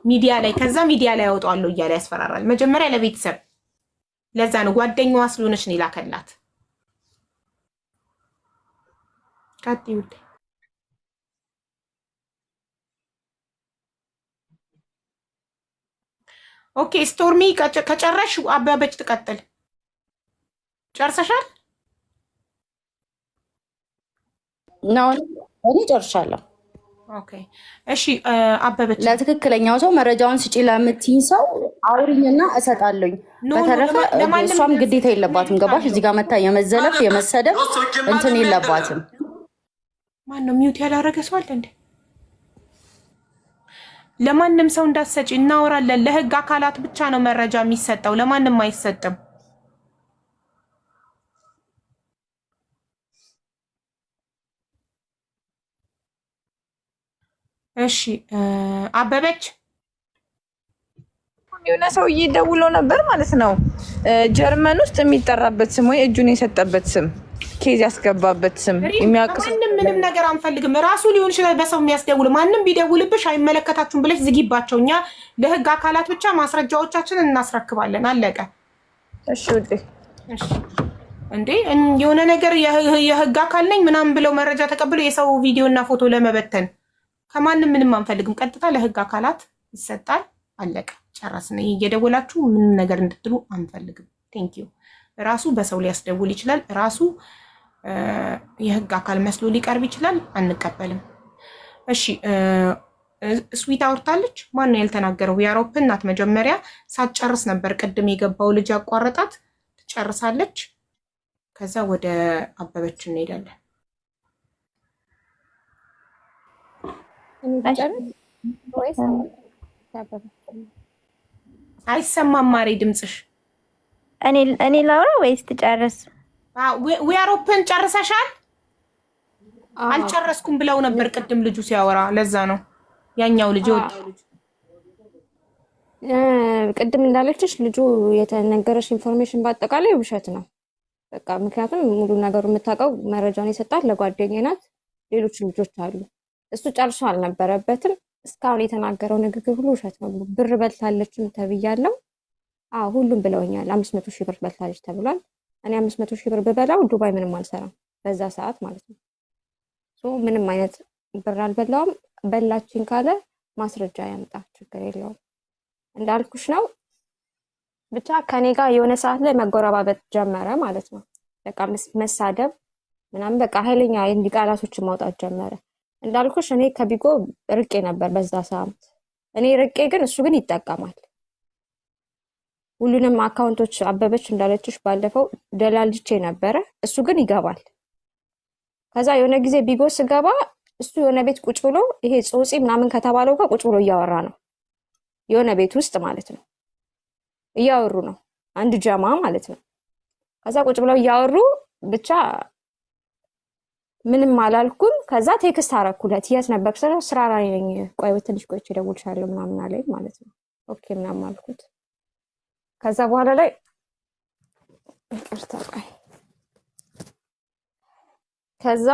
ሚዲያ ላይ፣ ከዛ ሚዲያ ላይ ያወጣዋለሁ እያለ ያስፈራራል። መጀመሪያ ለቤተሰብ። ለዛ ነው ጓደኛዋ ስለሆነች ነው ይላከላት። ኦኬ ስቶርሚ ከጨረሽ አበበች ትቀጥል። ጨርሰሻል? ነው እኔ ጨርሻለሁ። ኦኬ እሺ አበበች ለትክክለኛው ሰው መረጃውን ስጪ ለምትይኝ ሰው አውሪኝና እሰጣለሁኝ። በተረፈ እሷም ግዴታ የለባትም። ገባሽ? እዚህ ጋር መታ የመዘለፍ የመሰደብ እንትን የለባትም። ማን ነው ሚውት ያላረገ ሰው አለ እንዴ? ለማንም ሰው እንዳትሰጪ፣ እናወራለን። ለህግ አካላት ብቻ ነው መረጃ የሚሰጠው፣ ለማንም አይሰጥም። እሺ አበበች የሆነ ሰውዬ ደውሎ ነበር ማለት ነው። ጀርመን ውስጥ የሚጠራበት ስም ወይ እጁን የሰጠበት ስም ኬዝ ያስገባበት ስም የሚያውቅ ምንም ነገር አንፈልግም። ራሱ ሊሆን ይችላል በሰው የሚያስደውል። ማንም ቢደውልብሽ አይመለከታችሁም ብለሽ ዝጊባቸው። እኛ ለህግ አካላት ብቻ ማስረጃዎቻችንን እናስረክባለን። አለቀ። እሺ ውዴ። እሺ እንዴ የሆነ ነገር የህግ አካል ነኝ ምናምን ብለው መረጃ ተቀብለው የሰው ቪዲዮ እና ፎቶ ለመበተን ከማንም ምንም አንፈልግም። ቀጥታ ለህግ አካላት ይሰጣል። አለቀ። ጨረስን። እየደወላችሁ ምንም ነገር እንድትሉ አንፈልግም። ቴንኪዩ። ራሱ በሰው ሊያስደውል ይችላል። ራሱ የህግ አካል መስሎ ሊቀርብ ይችላል። አንቀበልም። እሺ ስዊት አውርታለች። ማን ነው ያልተናገረው? የአውሮፕን ናት። መጀመሪያ ሳትጨርስ ነበር ቅድም የገባው ልጅ ያቋረጣት። ትጨርሳለች። ከዛ ወደ አበበች እንሄዳለን። አይሰማም ማሬ ድምፅሽ። እኔ ላውራ ወይስ ትጨርስ? ዊያሮፕን ጨርሰሻል? አልጨረስኩም ብለው ነበር ቅድም ልጁ ሲያወራ። ለዛ ነው ያኛው ልጅ የወጣው ልጅ ቅድም እንዳለችሽ ልጁ የተነገረሽ ኢንፎርሜሽን በአጠቃላይ ውሸት ነው። በቃ ምክንያቱም ሙሉ ነገሩ የምታውቀው መረጃውን የሰጣት ለጓደኛዬ ናት። ሌሎች ልጆች አሉ። እሱ ጨርሶ አልነበረበትም። እስካሁን የተናገረው ንግግር ሁሉ ውሸት ነው። ብር በልታለችም ተብያለሁ። ሁሉም ብለውኛል። 500 ሺህ ብር በልታለች ተብሏል። እኔ 500 ሺህ ብር ብበላው ዱባይ ምንም አልሰራም በዛ ሰዓት ማለት ነው። ምንም አይነት ብር አልበላውም። በላችን ካለ ማስረጃ ያምጣ፣ ችግር የለውም። እንዳልኩሽ ነው። ብቻ ከኔ ጋር የሆነ ሰዓት ላይ መጎረባበጥ ጀመረ ማለት ነው። በቃ መሳደብ ምናምን በቃ ኃይለኛ እንዲ ቃላቶችን ማውጣት ጀመረ። እንዳልኩሽ እኔ ከቢጎ ርቄ ነበር በዛ ሰዓት። እኔ ርቄ ግን እሱ ግን ይጠቀማል። ሁሉንም አካውንቶች አበበች እንዳለችሽ ባለፈው ደላልቼ ነበረ። እሱ ግን ይገባል። ከዛ የሆነ ጊዜ ቢጎ ስገባ እሱ የሆነ ቤት ቁጭ ብሎ ይሄ ጾጺ ምናምን ከተባለው ጋር ቁጭ ብሎ እያወራ ነው። የሆነ ቤት ውስጥ ማለት ነው እያወሩ ነው። አንድ ጀማ ማለት ነው። ከዛ ቁጭ ብለው እያወሩ ብቻ ምንም አላልኩም። ከዛ ቴክስት አረኩለት። የት ነበር? ስራ ላይ ነኝ፣ ቆይ ትንሽ ቆይቼ እደውልልሻለሁ ምናምን አለኝ ማለት ነው። ኦኬ ምናምን አልኩት። ከዛ በኋላ ላይ ይቅርታ ቆይ ከዛ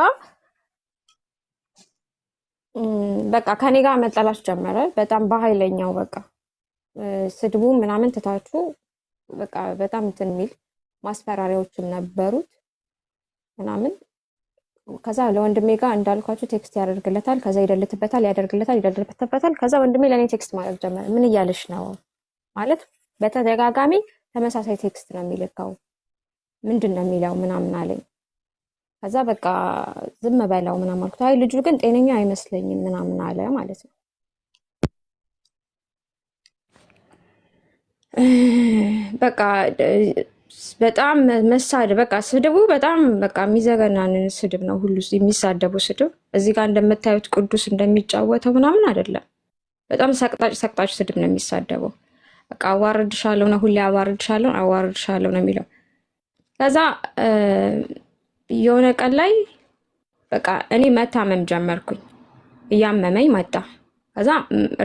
በቃ ከኔ ጋር መጠላሽ ጀመረ። በጣም በኃይለኛው በቃ ስድቡ ምናምን ትታችሁ በቃ በጣም እንትን የሚል ማስፈራሪያዎችም ነበሩት ምናምን። ከዛ ለወንድሜ ጋር እንዳልኳችሁ ቴክስት ያደርግለታል። ከዛ ይደልትበታል፣ ያደርግለታል። ከዛ ወንድሜ ለእኔ ቴክስት ማድረግ ጀመረ። ምን እያለሽ ነው ማለት በተደጋጋሚ ተመሳሳይ ቴክስት ነው የሚልከው፣ ምንድን ነው የሚለው ምናምን አለኝ። ከዛ በቃ ዝም በለው ምናምን አልኩት። አይ ልጁ ግን ጤነኛ አይመስለኝም ምናምን አለ ማለት ነው። በቃ በጣም መሳደብ በቃ ስድቡ በጣም በቃ የሚዘገናንን ስድብ ነው ሁሉ የሚሳደቡ ስድብ። እዚህ ጋር እንደምታዩት ቅዱስ እንደሚጫወተው ምናምን አይደለም። በጣም ሰቅጣጭ ስድብ ነው የሚሳደበው። በቃ አዋርድሻለሁ ነው ሁሌ አዋርድሻለሁ ነው የሚለው። ከዛ የሆነ ቀን ላይ በቃ እኔ መታመም ጀመርኩኝ። እያመመኝ መጣ። ከዛ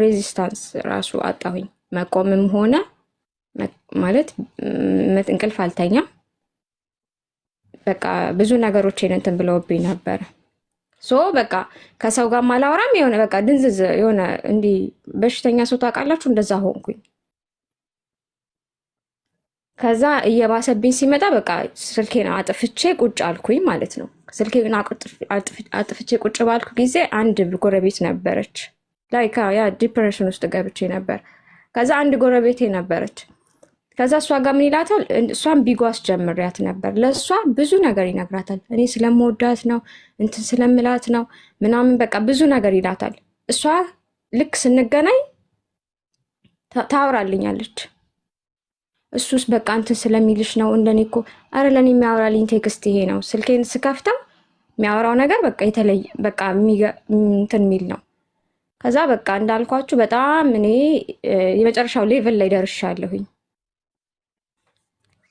ሬዚስታንስ ራሱ አጣሁኝ። መቆምም ሆነ ማለት እንቅልፍ አልተኛም። በቃ ብዙ ነገሮችን እንትን ብለውብኝ ነበር። በቃ ከሰው ጋር ማላወራም የሆነ በቃ ድንዝዝ የሆነ እንዲህ በሽተኛ ሰው ታውቃላችሁ፣ እንደዛ ሆንኩኝ። ከዛ እየባሰብኝ ሲመጣ በቃ ስልኬን አጥፍቼ ቁጭ አልኩኝ ማለት ነው። ስልኬን አጥፍቼ ቁጭ ባልኩ ጊዜ አንድ ጎረቤት ነበረች። ላይካ ያ ዲፕሬሽን ውስጥ ገብቼ ነበር። ከዛ አንድ ጎረቤቴ ነበረች። ከዛ እሷ ጋር ምን ይላታል? እሷን ቢጎ አስጀምሪያት ነበር። ለእሷ ብዙ ነገር ይነግራታል። እኔ ስለምወዳት ነው እንትን ስለምላት ነው ምናምን በቃ ብዙ ነገር ይላታል። እሷ ልክ ስንገናኝ ታወራልኛለች። እሱስ በቃ እንትን ስለሚልሽ ነው እንደኔ እኮ አረ ለኔ የሚያወራልኝ ቴክስት ይሄ ነው። ስልኬን ስከፍተው የሚያወራው ነገር በቃ የተለየ በቃ እንትን የሚል ነው። ከዛ በቃ እንዳልኳችሁ በጣም እኔ የመጨረሻው ሌቭል ላይ ደርሻለሁኝ።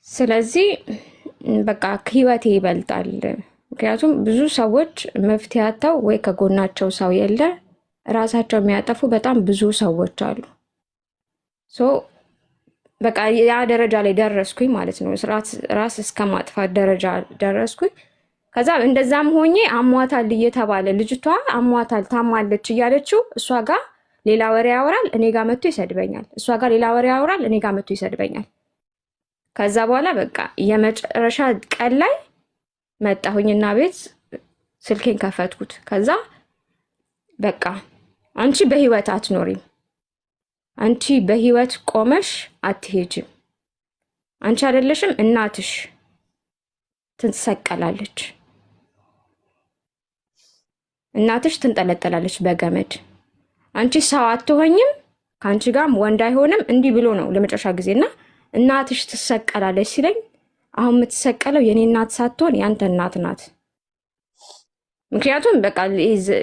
ስለዚህ በቃ ህይወቴ ይበልጣል። ምክንያቱም ብዙ ሰዎች መፍትሄ አጥተው ወይ ከጎናቸው ሰው የለ ራሳቸው የሚያጠፉ በጣም ብዙ ሰዎች አሉ። በቃ ያ ደረጃ ላይ ደረስኩኝ ማለት ነው። ራስ እስከ ማጥፋት ደረጃ ደረስኩኝ። ከዛ እንደዛም ሆኜ አሟታል እየተባለ ልጅቷ አሟታል ታማለች እያለችው እሷ ጋር ሌላ ወሬ ያወራል፣ እኔ ጋር መጥቶ ይሰድበኛል። እሷ ጋር ሌላ ወሬ ያወራል፣ እኔ ጋር መጥቶ ይሰድበኛል። ከዛ በኋላ በቃ የመጨረሻ ቀን ላይ መጣሁኝና ቤት ስልኬን ከፈትኩት። ከዛ በቃ አንቺ በህይወት አትኖሪም፣ አንቺ በህይወት ቆመሽ አትሄጅም፣ አንቺ አይደለሽም እናትሽ ትሰቀላለች እናትሽ ትንጠለጠላለች በገመድ። አንቺ ሰው አትሆኝም፣ ከአንቺ ጋርም ወንድ አይሆንም እንዲህ ብሎ ነው ለመጨረሻ ጊዜና እናትሽ ትሰቀላለች ሲለኝ አሁን የምትሰቀለው የኔ እናት ሳትሆን ያንተ እናት ናት። ምክንያቱም በቃ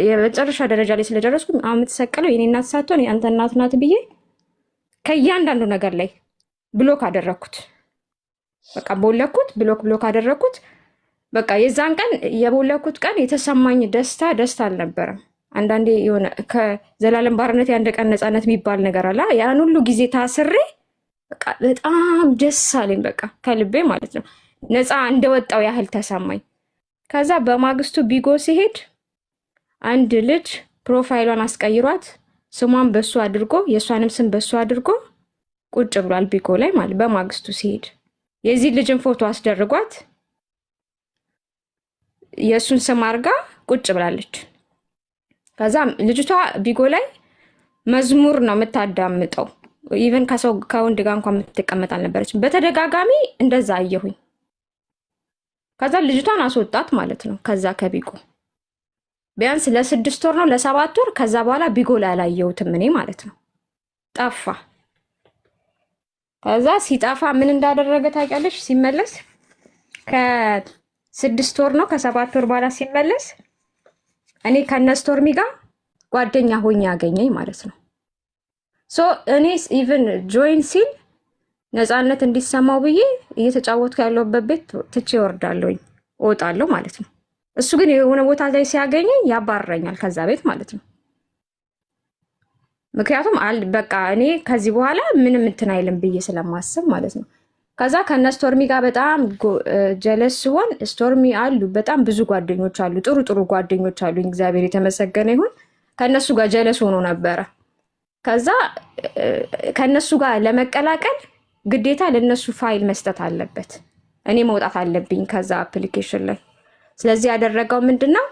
የመጨረሻ ደረጃ ላይ ስለደረስኩ አሁን የምትሰቀለው የኔ እናት ሳትሆን ያንተ እናት ናት ብዬ ከእያንዳንዱ ነገር ላይ ብሎክ አደረግኩት። በቃ ቦለኩት፣ ብሎክ አደረግኩት። በቃ የዛን ቀን የቦለኩት ቀን የተሰማኝ ደስታ አልነበረም። አንዳንዴ የሆነ ከዘላለም ባርነት የአንድ ቀን ነፃነት የሚባል ነገር አለ። ያን ሁሉ ጊዜ ታስሬ በቃ በጣም ደስ አለኝ። በቃ ከልቤ ማለት ነው ነፃ እንደወጣው ያህል ተሰማኝ። ከዛ በማግስቱ ቢጎ ሲሄድ አንድ ልጅ ፕሮፋይሏን አስቀይሯት ስሟን በሱ አድርጎ የእሷንም ስም በሱ አድርጎ ቁጭ ብሏል ቢጎ ላይ ማለት። በማግስቱ ሲሄድ የዚህ ልጅን ፎቶ አስደርጓት የእሱን ስም አርጋ ቁጭ ብላለች። ከዛ ልጅቷ ቢጎ ላይ መዝሙር ነው የምታዳምጠው። ኢቨን ከወንድ ጋር እንኳን የምትቀመጥ አልነበረችም። በተደጋጋሚ እንደዛ አየሁኝ። ከዛ ልጅቷን አስወጣት ማለት ነው ከዛ ከቢጎ ቢያንስ ለ6 ወር ነው ለ7 ወር። ከዛ በኋላ ቢጎ ላይ አላየሁትም እኔ ማለት ነው። ጠፋ። ከዛ ሲጠፋ ምን እንዳደረገ ታውቂያለሽ? ሲመለስ ከ6 ወር ነው ከ7 ወር በኋላ ሲመለስ እኔ ከነስቶርሚ ጋር ጓደኛ ሆኜ ያገኘኝ ማለት ነው። ሶ እኔ ኢቭን ጆይን ሲል ነፃነት እንዲሰማው ብዬ እየተጫወትኩ ያለሁበት ቤት ትቼ እወርዳለሁኝ፣ እወጣለሁ ማለት ነው። እሱ ግን የሆነ ቦታ ላይ ሲያገኘኝ ያባረኛል ከዛ ቤት ማለት ነው። ምክንያቱም በቃ እኔ ከዚህ በኋላ ምንም እንትን አይልም ብዬ ስለማስብ ማለት ነው። ከዛ ከነስቶርሚ ጋር በጣም ጀለስ ሲሆን ስቶርሚ አሉ በጣም ብዙ ጓደኞች አሉ፣ ጥሩ ጓደኞች አሉ፣ እግዚአብሔር የተመሰገነ ይሁን። ከነሱ ጋር ጀለስ ሆኖ ነበረ። ከዛ ከነሱ ጋር ለመቀላቀል ግዴታ ለነሱ ፋይል መስጠት አለበት፣ እኔ መውጣት አለብኝ ከዛ አፕሊኬሽን ላይ። ስለዚህ ያደረገው ምንድነው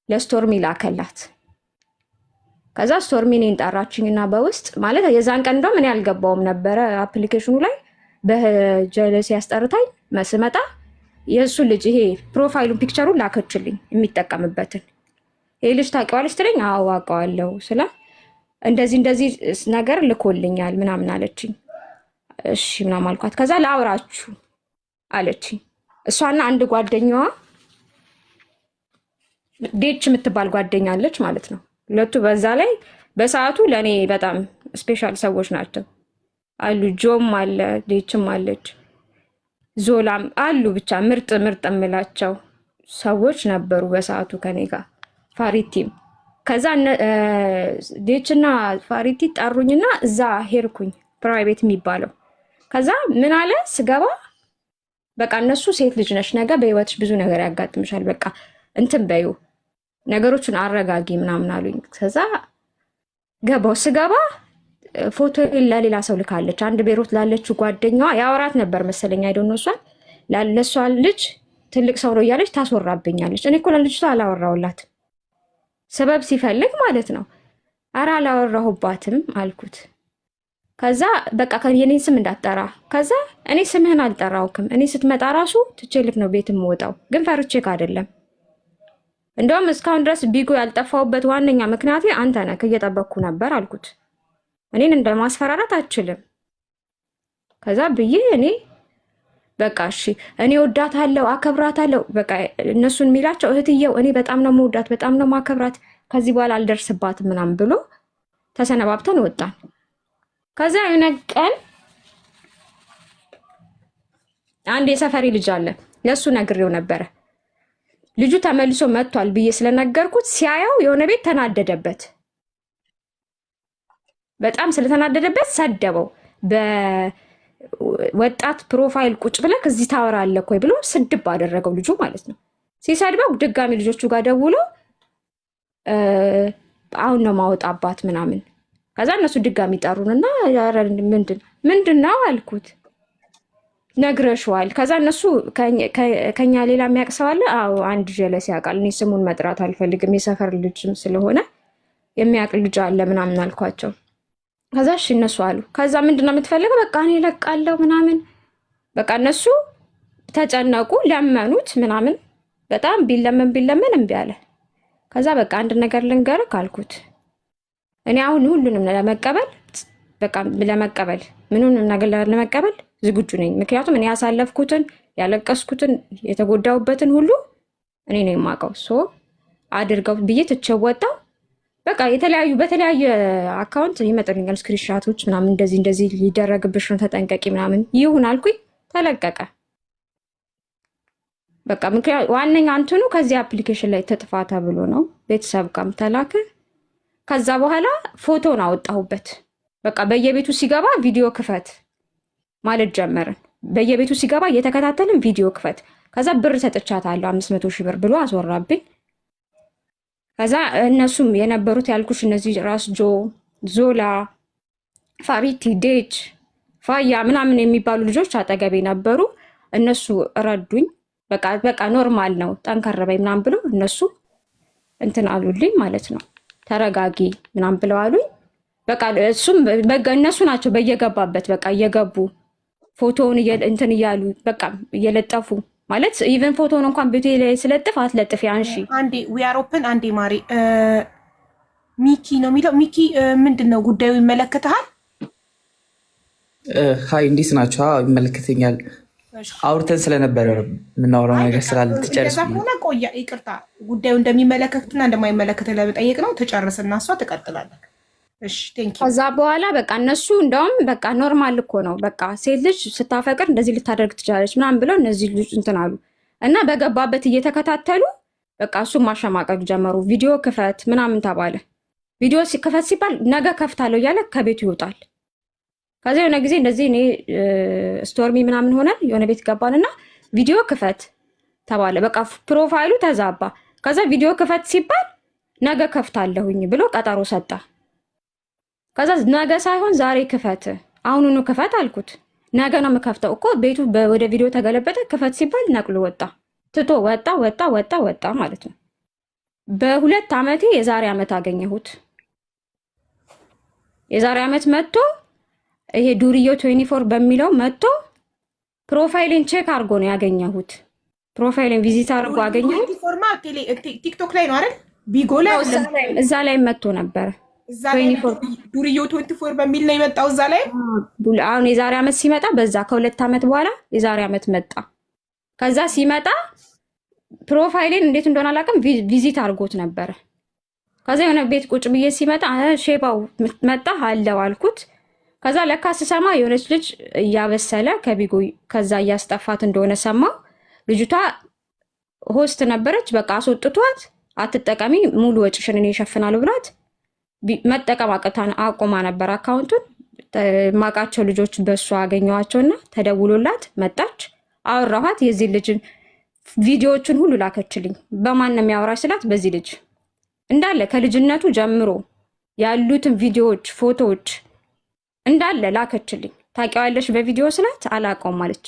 ለስቶርሚ ላከላት። ከዛ ስቶርሚ እኔን ጠራችኝና በውስጥ ማለት የዛን ቀን እንደውም እኔ አልገባውም ነበረ አፕሊኬሽኑ ላይ በጀለስ ያስጠርታኝ መስመጣ የእሱ ልጅ ይሄ ፕሮፋይሉን ፒክቸሩን ላከችልኝ የሚጠቀምበትን። ይሄ ልጅ ታውቂዋለሽ ትለኝ። አዎ አውቀዋለሁ ስለ እንደዚህ ነገር ልኮልኛል ምናምን አለችኝ። እሺ ምናምን አልኳት። ከዛ ላውራችሁ አለችኝ። እሷና አንድ ጓደኛዋ ዴች የምትባል ጓደኛ አለች ማለት ነው። ሁለቱ በዛ ላይ በሰዓቱ ለእኔ በጣም ስፔሻል ሰዎች ናቸው አሉ። ጆም አለ፣ ዴችም አለች፣ ዞላም አሉ። ብቻ ምርጥ የምላቸው ሰዎች ነበሩ በሰዓቱ ከኔ ጋር ፋሪቲም። ከዛ ዴችና ፋሪቲ ጠሩኝና እዛ ሄድኩኝ ፕራይቬት የሚባለው። ከዛ ምን አለ ስገባ በቃ እነሱ ሴት ልጅ ነሽ፣ ነገ በህይወትሽ ብዙ ነገር ያጋጥምሻል፣ በቃ እንትን በዩ ነገሮችን አረጋጊ ምናምን አሉኝ። ከዛ ገባው። ስገባ ፎቶ ለሌላ ሰው ልካለች። አንድ ቤሮት ላለችው ጓደኛዋ ያወራት ነበር መሰለኝ አይደል ነው። እሷን ለሷ ልጅ ትልቅ ሰው ነው እያለች ታስወራብኛለች። እኔ እኮ ለልጅቷ አላወራሁላት ሰበብ ሲፈልግ ማለት ነው። ኧረ አላወራሁባትም አልኩት። ከዛ በቃ የኔን ስም እንዳትጠራ። ከዛ እኔ ስምህን አልጠራውክም፣ እኔ ስትመጣ ራሱ ትቼልክ ነው ቤት የምወጣው፣ ግን ፈርቼክ አይደለም። እንደውም እስካሁን ድረስ ቢጎ ያልጠፋውበት ዋነኛ ምክንያቴ አንተ ነህ፣ እየጠበቅኩ ነበር አልኩት። እኔን እንደማስፈራራት አችልም። ከዛ ብዬ እኔ በቃ እሺ እኔ ወዳታለሁ አከብራታለሁ፣ በቃ እነሱን የሚላቸው እህትየው እኔ በጣም ነው መወዳት በጣም ነው ማከብራት፣ ከዚህ በኋላ አልደርስባትም ምናምን ብሎ ተሰነባብተን ወጣን። ከዛ የሆነ ቀን አንድ የሰፈሪ ልጅ አለ፣ ለሱ ነግሬው ነበረ። ልጁ ተመልሶ መጥቷል ብዬ ስለነገርኩት ሲያየው የሆነ ቤት ተናደደበት። በጣም ስለተናደደበት ሰደበው። በወጣት ፕሮፋይል ቁጭ ብለህ እዚህ ታወራለህ ወይ ብሎ ስድብ አደረገው ልጁ ማለት ነው። ሲሰድበው ድጋሚ ልጆቹ ጋር ደውሎ አሁን ነው ማወጣባት ምናምን። ከዛ እነሱ ድጋሚ ጠሩንና ምንድን ነው አልኩት። ነግረሽዋል? ከዛ እነሱ ከኛ ሌላ የሚያውቅ ሰው አለ? አዎ አንድ ጀለስ ያውቃል። እኔ ስሙን መጥራት አልፈልግም፣ የሰፈር ልጅም ስለሆነ የሚያውቅ ልጅ አለ ምናምን አልኳቸው። ከዛ እሺ እነሱ አሉ። ከዛ ምንድነው የምትፈልገው? በቃ እኔ እለቃለሁ ምናምን። በቃ እነሱ ተጨነቁ፣ ለመኑት ምናምን። በጣም ቢለመን እምቢ አለ። ከዛ በቃ አንድ ነገር ልንገርህ አልኩት። እኔ አሁን ሁሉንም ለመቀበል በቃ ለመቀበል ምኑንም ነገር ለመቀበል ዝግጁ ነኝ። ምክንያቱም እኔ ያሳለፍኩትን ያለቀስኩትን የተጎዳሁበትን ሁሉ እኔ ነኝ የማውቀው። ሶ አድርገው ብዬ ትቼው ወጣሁ። በቃ በተለያየ አካውንት ይመጣልኛል ስክሪንሻቶች ምናምን እንደዚህ ሊደረግብሽ ነው ተጠንቀቂ ምናምን ይሁን አልኩኝ። ተለቀቀ። በቃ ምክንያቱም ዋነኛ እንትኑ ከዚህ አፕሊኬሽን ላይ ትጥፋ ተብሎ ነው። ቤተሰብ ጋርም ተላከ። ከዛ በኋላ ፎቶን አወጣሁበት። በቃ በየቤቱ ሲገባ ቪዲዮ ክፈት ማለት ጀመርን። በየቤቱ ሲገባ እየተከታተልን ቪዲዮ ክፈት። ከዛ ብር ሰጥቻታለሁ 500 ሺህ ብር ብሎ አስወራብኝ። ከዛ እነሱም የነበሩት ያልኩሽ እነዚህ ራስ ዞላ፣ ፋሪቲ፣ ዴች፣ ፋያ ምናምን የሚባሉ ልጆች አጠገቤ ነበሩ። እነሱ ረዱኝ። በቃ ኖርማል ነው ጠንከር በይ ምናምን ብሎ እነሱ እንትን አሉልኝ ማለት ነው። ተረጋጊ ምናምን ብለው አሉኝ። በቃ እሱም እነሱ ናቸው በየገባበት በቃ እየገቡ ፎቶውን እንትን እያሉ በቃ እየለጠፉ ማለት ኢቨን ፎቶውን እንኳን ቤቴ ላይ ስለጥፍ አትለጥፊ አንሺ። አንዴ ዊ አር ኦፕን አንዴ ማሪ ሚኪ ነው የሚለው። ሚኪ ምንድን ነው ጉዳዩ? ይመለከተሃል? ሀይ እንዴት ናቸው? ይመለከተኛል። አውርተን ስለነበረ የምናወራው ነገር ስላለ ትጨርስ ሆነ ቆያ። ይቅርታ ጉዳዩ እንደሚመለከትና እንደማይመለከት ለመጠየቅ ነው። ትጨርስና እሷ ትቀጥላለህ። ከዛ በኋላ በቃ እነሱ እንደውም በቃ ኖርማል እኮ ነው በቃ ሴት ልጅ ስታፈቅር እንደዚህ ልታደርግ ትችላለች ምናምን ብለው እነዚህ ልጅ እንትን አሉ እና በገባበት እየተከታተሉ በቃ እሱም ማሸማቀቅ ጀመሩ። ቪዲዮ ክፈት ምናምን ተባለ። ቪዲዮ ክፈት ሲባል ነገ ከፍታለሁ እያለ ከቤቱ ይወጣል። ከዚ የሆነ ጊዜ እንደዚህ እኔ ስቶርሚ ምናምን ሆነን የሆነ ቤት ገባንና ቪዲዮ ክፈት ተባለ። በቃ ፕሮፋይሉ ተዛባ። ከዛ ቪዲዮ ክፈት ሲባል ነገ ከፍታለሁኝ ብሎ ቀጠሮ ሰጣ። ከዛ ነገ ሳይሆን ዛሬ ክፈት፣ አሁኑኑ ክፈት አልኩት። ነገ ነው የምከፍተው እኮ ቤቱ ወደ ቪዲዮ ተገለበጠ። ክፈት ሲባል ነቅሎ ወጣ፣ ትቶ ወጣ ማለት ነው። በ2 ዓመቴ የዛሬ ዓመት አገኘሁት። የዛሬ ዓመት መጥቶ ይሄ ዱርዮ 24 በሚለው መጥቶ ፕሮፋይልን ቼክ አድርጎ ነው ያገኘሁት። ፕሮፋይልን ቪዚት አድርጎ አገኘሁት። ቲክቶክ ላይ ነው አይደል? ቢጎ ላይ እዛ ላይ መጥቶ ነበረ። ዱርዮ 24 በሚል ነው የመጣው። እዛ ላይ አሁን የዛሬ ዓመት ሲመጣ በዛ ከ2 ዓመት በኋላ የዛሬ ዓመት መጣ። ከዛ ሲመጣ ፕሮፋይልን እንዴት እንደሆነ አላውቅም ቪዚት አድርጎት ነበረ። ከዛ የሆነ ቤት ቁጭ ብዬ ሲመጣ ሼባው መጣ አለው አልኩት። ከዛ ለካ ስሰማ የሆነች ልጅ እያበሰለ ከቢጎ ከዛ እያስጠፋት እንደሆነ ሰማው። ልጅቷ ሆስት ነበረች። በቃ አስወጥቷት አትጠቀሚ ሙሉ ወጪሽን እኔ እሸፍናለሁ ብላት መጠቀም አቁማ ነበር አካውንቱን። ማቃቸው ልጆች በእሷ አገኘዋቸውና ተደውሎላት መጣች። አወራኋት። የዚህ ልጅን ቪዲዮዎችን ሁሉ ላከችልኝ። በማን ነው የሚያወራሽ ስላት በዚህ ልጅ እንዳለ ከልጅነቱ ጀምሮ ያሉትን ቪዲዮዎች፣ ፎቶዎች እንዳለ ላከችልኝ። ታውቂዋለሽ በቪዲዮ ስላት አላውቀውም አለች።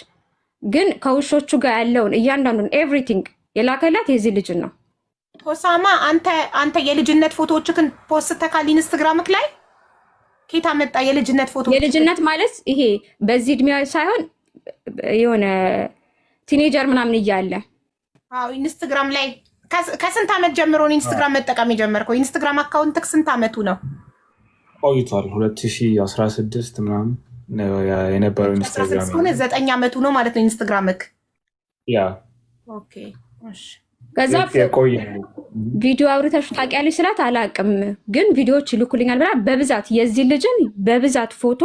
ግን ከውሾቹ ጋር ያለውን እያንዳንዱን ኤቭሪቲንግ የላከላት የዚህ ልጅ ነው። ሆሳማ አንተ የልጅነት ፎቶዎችክን ፖስተካል ኢንስታግራምክ ላይ ኬታ መጣ? የልጅነት ፎቶ የልጅነት ማለት ይሄ በዚህ እድሜ ሳይሆን የሆነ ቲኔጀር ምናምን እያለ ኢንስታግራም ላይ ከስንት ዓመት ጀምሮ ነው ኢንስታግራም መጠቀም የጀመርከው? ኢንስታግራም አካውንትክ ስንት ዓመቱ ነው? ቆይቷል። 2016 ምናምን የነበረው ኢንስታግራም ሆነ 9 ዓመቱ ነው ማለት ነው ኢንስታግራምክ። ያ ኦኬ እሺ። ከዛ ቪዲዮ አውርተሽ ታውቂያለሽ ስላት አላውቅም፣ ግን ቪዲዮዎች ይልኩልኛል ብላ በብዛት የዚህ ልጅን በብዛት ፎቶ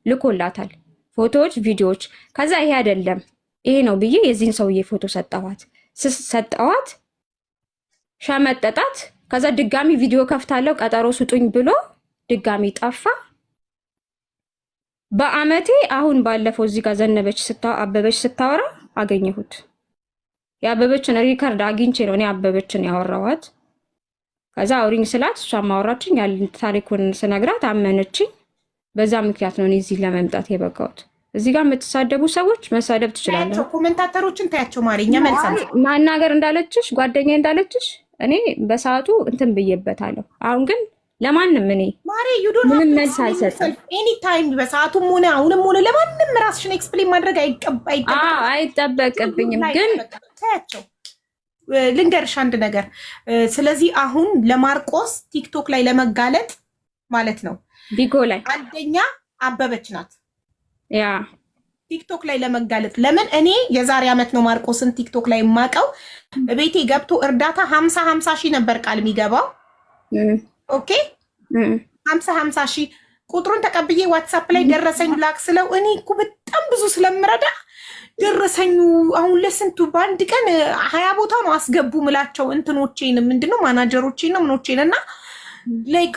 ልኮላታል። ፎቶዎች፣ ቪዲዮዎች። ከዛ ይሄ አይደለም ይሄ ነው ብዬ የዚህን ሰውዬ ፎቶ ሰጠዋት፣ ሸመጠጣት። ከዛ ድጋሚ ቪዲዮ ከፍታለሁ ቀጠሮ ስጡኝ ብሎ ድጋሚ ጠፋ። በአመቴ አሁን ባለፈው እዚህ ጋር አበበች ስታወራ አገኘሁት። የአበበችን ሪከርድ አግኝቼ ነው እኔ አበበችን ያወራኋት። ከዛ አውሪኝ ስላት እሷ ማወራችኝ ያለ ታሪኩን ስነግራት አመነችኝ። በዛ ምክንያት ነው እኔ እዚህ ለመምጣት የበቃሁት። እዚህ ጋር የምትሳደቡ ሰዎች መሳደብ ትችላለህ። ኮሜንታተሮችን ታያቸው ማሪኛ መልሳል ማናገር እንዳለችሽ ጓደኛ እንዳለችሽ እኔ በሰዓቱ እንትን ብዬበታለሁ። አሁን ግን ለማንም እኔ ማሪ ምንም መልስ አልሰጥም። ኤኒ ታይም በሰዓቱም ሆነ አሁንም ሆነ ለማንም ራስሽን ኤክስፕሌን ማድረግ አይጠበቅብኝም። ግን ታያቸው ልንገርሽ አንድ ነገር። ስለዚህ አሁን ለማርቆስ ቲክቶክ ላይ ለመጋለጥ ማለት ነው ቢጎ ላይ አንደኛ አበበች ናት። ያ ቲክቶክ ላይ ለመጋለጥ ለምን እኔ የዛሬ ዓመት ነው ማርቆስን ቲክቶክ ላይ የማውቀው። ቤቴ ገብቶ እርዳታ 50 ሺህ ነበር ቃል የሚገባው። ኦኬ 50 ሺህ ቁጥሩን ተቀብዬ ዋትሳፕ ላይ ደረሰኝ ላክ ስለው እኔ እኮ በጣም ብዙ ስለምረዳ ደረሰኙ አሁን ለስንቱ በአንድ ቀን 20 ቦታ ነው አስገቡ ምላቸው እንትኖቼን ምንድነው ማናጀሮቼን ነው ምኖቼን እና ላይክ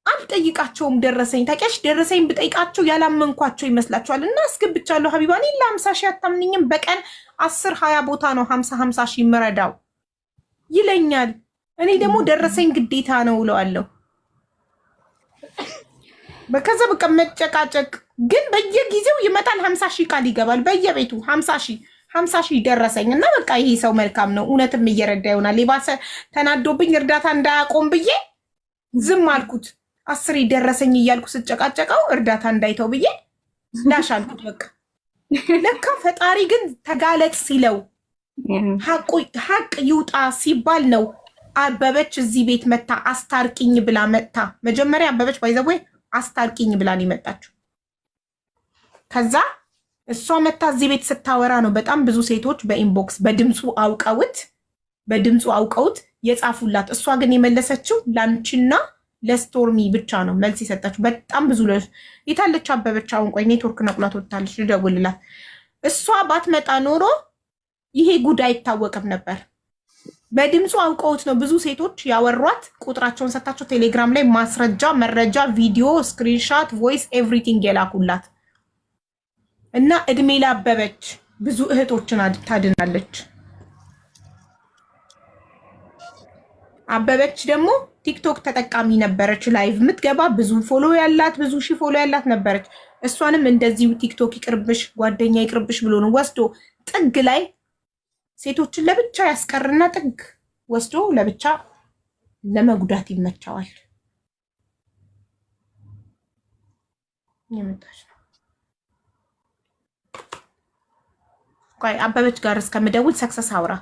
አልጠይቃቸውም። ደረሰኝ ታውቂያለሽ፣ ደረሰኝ ብጠይቃቸው ያላመንኳቸው ይመስላቸዋል። እና አስገብቻለሁ ሀቢባኔ ለ50 ሺህ አታምንኝም? በቀን 10-20 ቦታ ነው 50 ሺህ ምረዳው ይለኛል። እኔ ደግሞ ደረሰኝ ግዴታ ነው እለዋለሁ። በከዛ በቃ መጨቃጨቅ ግን በየጊዜው ይመጣል። 50 ሺህ ቃል ይገባል በየቤቱ 50 ሺህ ደረሰኝ እና በቃ ይሄ ሰው መልካም ነው እውነትም እየረዳ ይሆናል። የባሰ ተናዶብኝ እርዳታ እንዳያቆም ብዬ ዝም አልኩት። 10 ደረሰኝ እያልኩ ስጨቃጨቀው እርዳታ እንዳይተው ብዬ ዳሽ አልኩት። በቃ ለካ ፈጣሪ ግን ተጋለጥ ሲለው ሀቅ ይውጣ ሲባል ነው። አበበች እዚህ ቤት መታ አስታርቂኝ ብላ መጣ። መጀመሪያ አበበች ባይዘው አስታርቂኝ ብላን የመጣችው። ከዛ እሷ መታ እዚህ ቤት ስታወራ ነው በጣም ብዙ ሴቶች በኢንቦክስ በድምፁ አውቀውት የጻፉላት። እሷ ግን የመለሰችው ላንቺና ለስቶርሚ ብቻ ነው መልስ የሰጠችው። በጣም ብዙ የታለች አበበች? አሁን ቆይ ኔትወርክ ነቅላት ወጥታለች፣ ልደውልላት። እሷ ባትመጣ ኖሮ ይሄ ጉዳይ አይታወቅም ነበር። በድምፁ አውቀውት ነው ብዙ ሴቶች ያወሯት። ቁጥራቸውን ሰጣቸው። ቴሌግራም ላይ ማስረጃ፣ መረጃ፣ ቪዲዮ፣ ስክሪንሻት፣ ቮይስ ኤቭሪቲንግ የላኩላት እና እድሜ ላበበች ብዙ እህቶችን ታድናለች። አበበች ደግሞ ቲክቶክ ተጠቃሚ ነበረች። ላይቭ የምትገባ ብዙ ፎሎ ያላት ብዙ ሺህ ፎሎ ያላት ነበረች። እሷንም እንደዚሁ ቲክቶክ ይቅርብሽ ጓደኛ ይቅርብሽ ብሎ ነው ወስዶ ጥግ ላይ ሴቶችን ለብቻ ያስቀርና ጥግ ወስዶ ለብቻ ለመጉዳት ይመቻዋል። የመጣች ነው። ቆይ አበበች ጋር እስከምደውል ሰክሰስ አውራ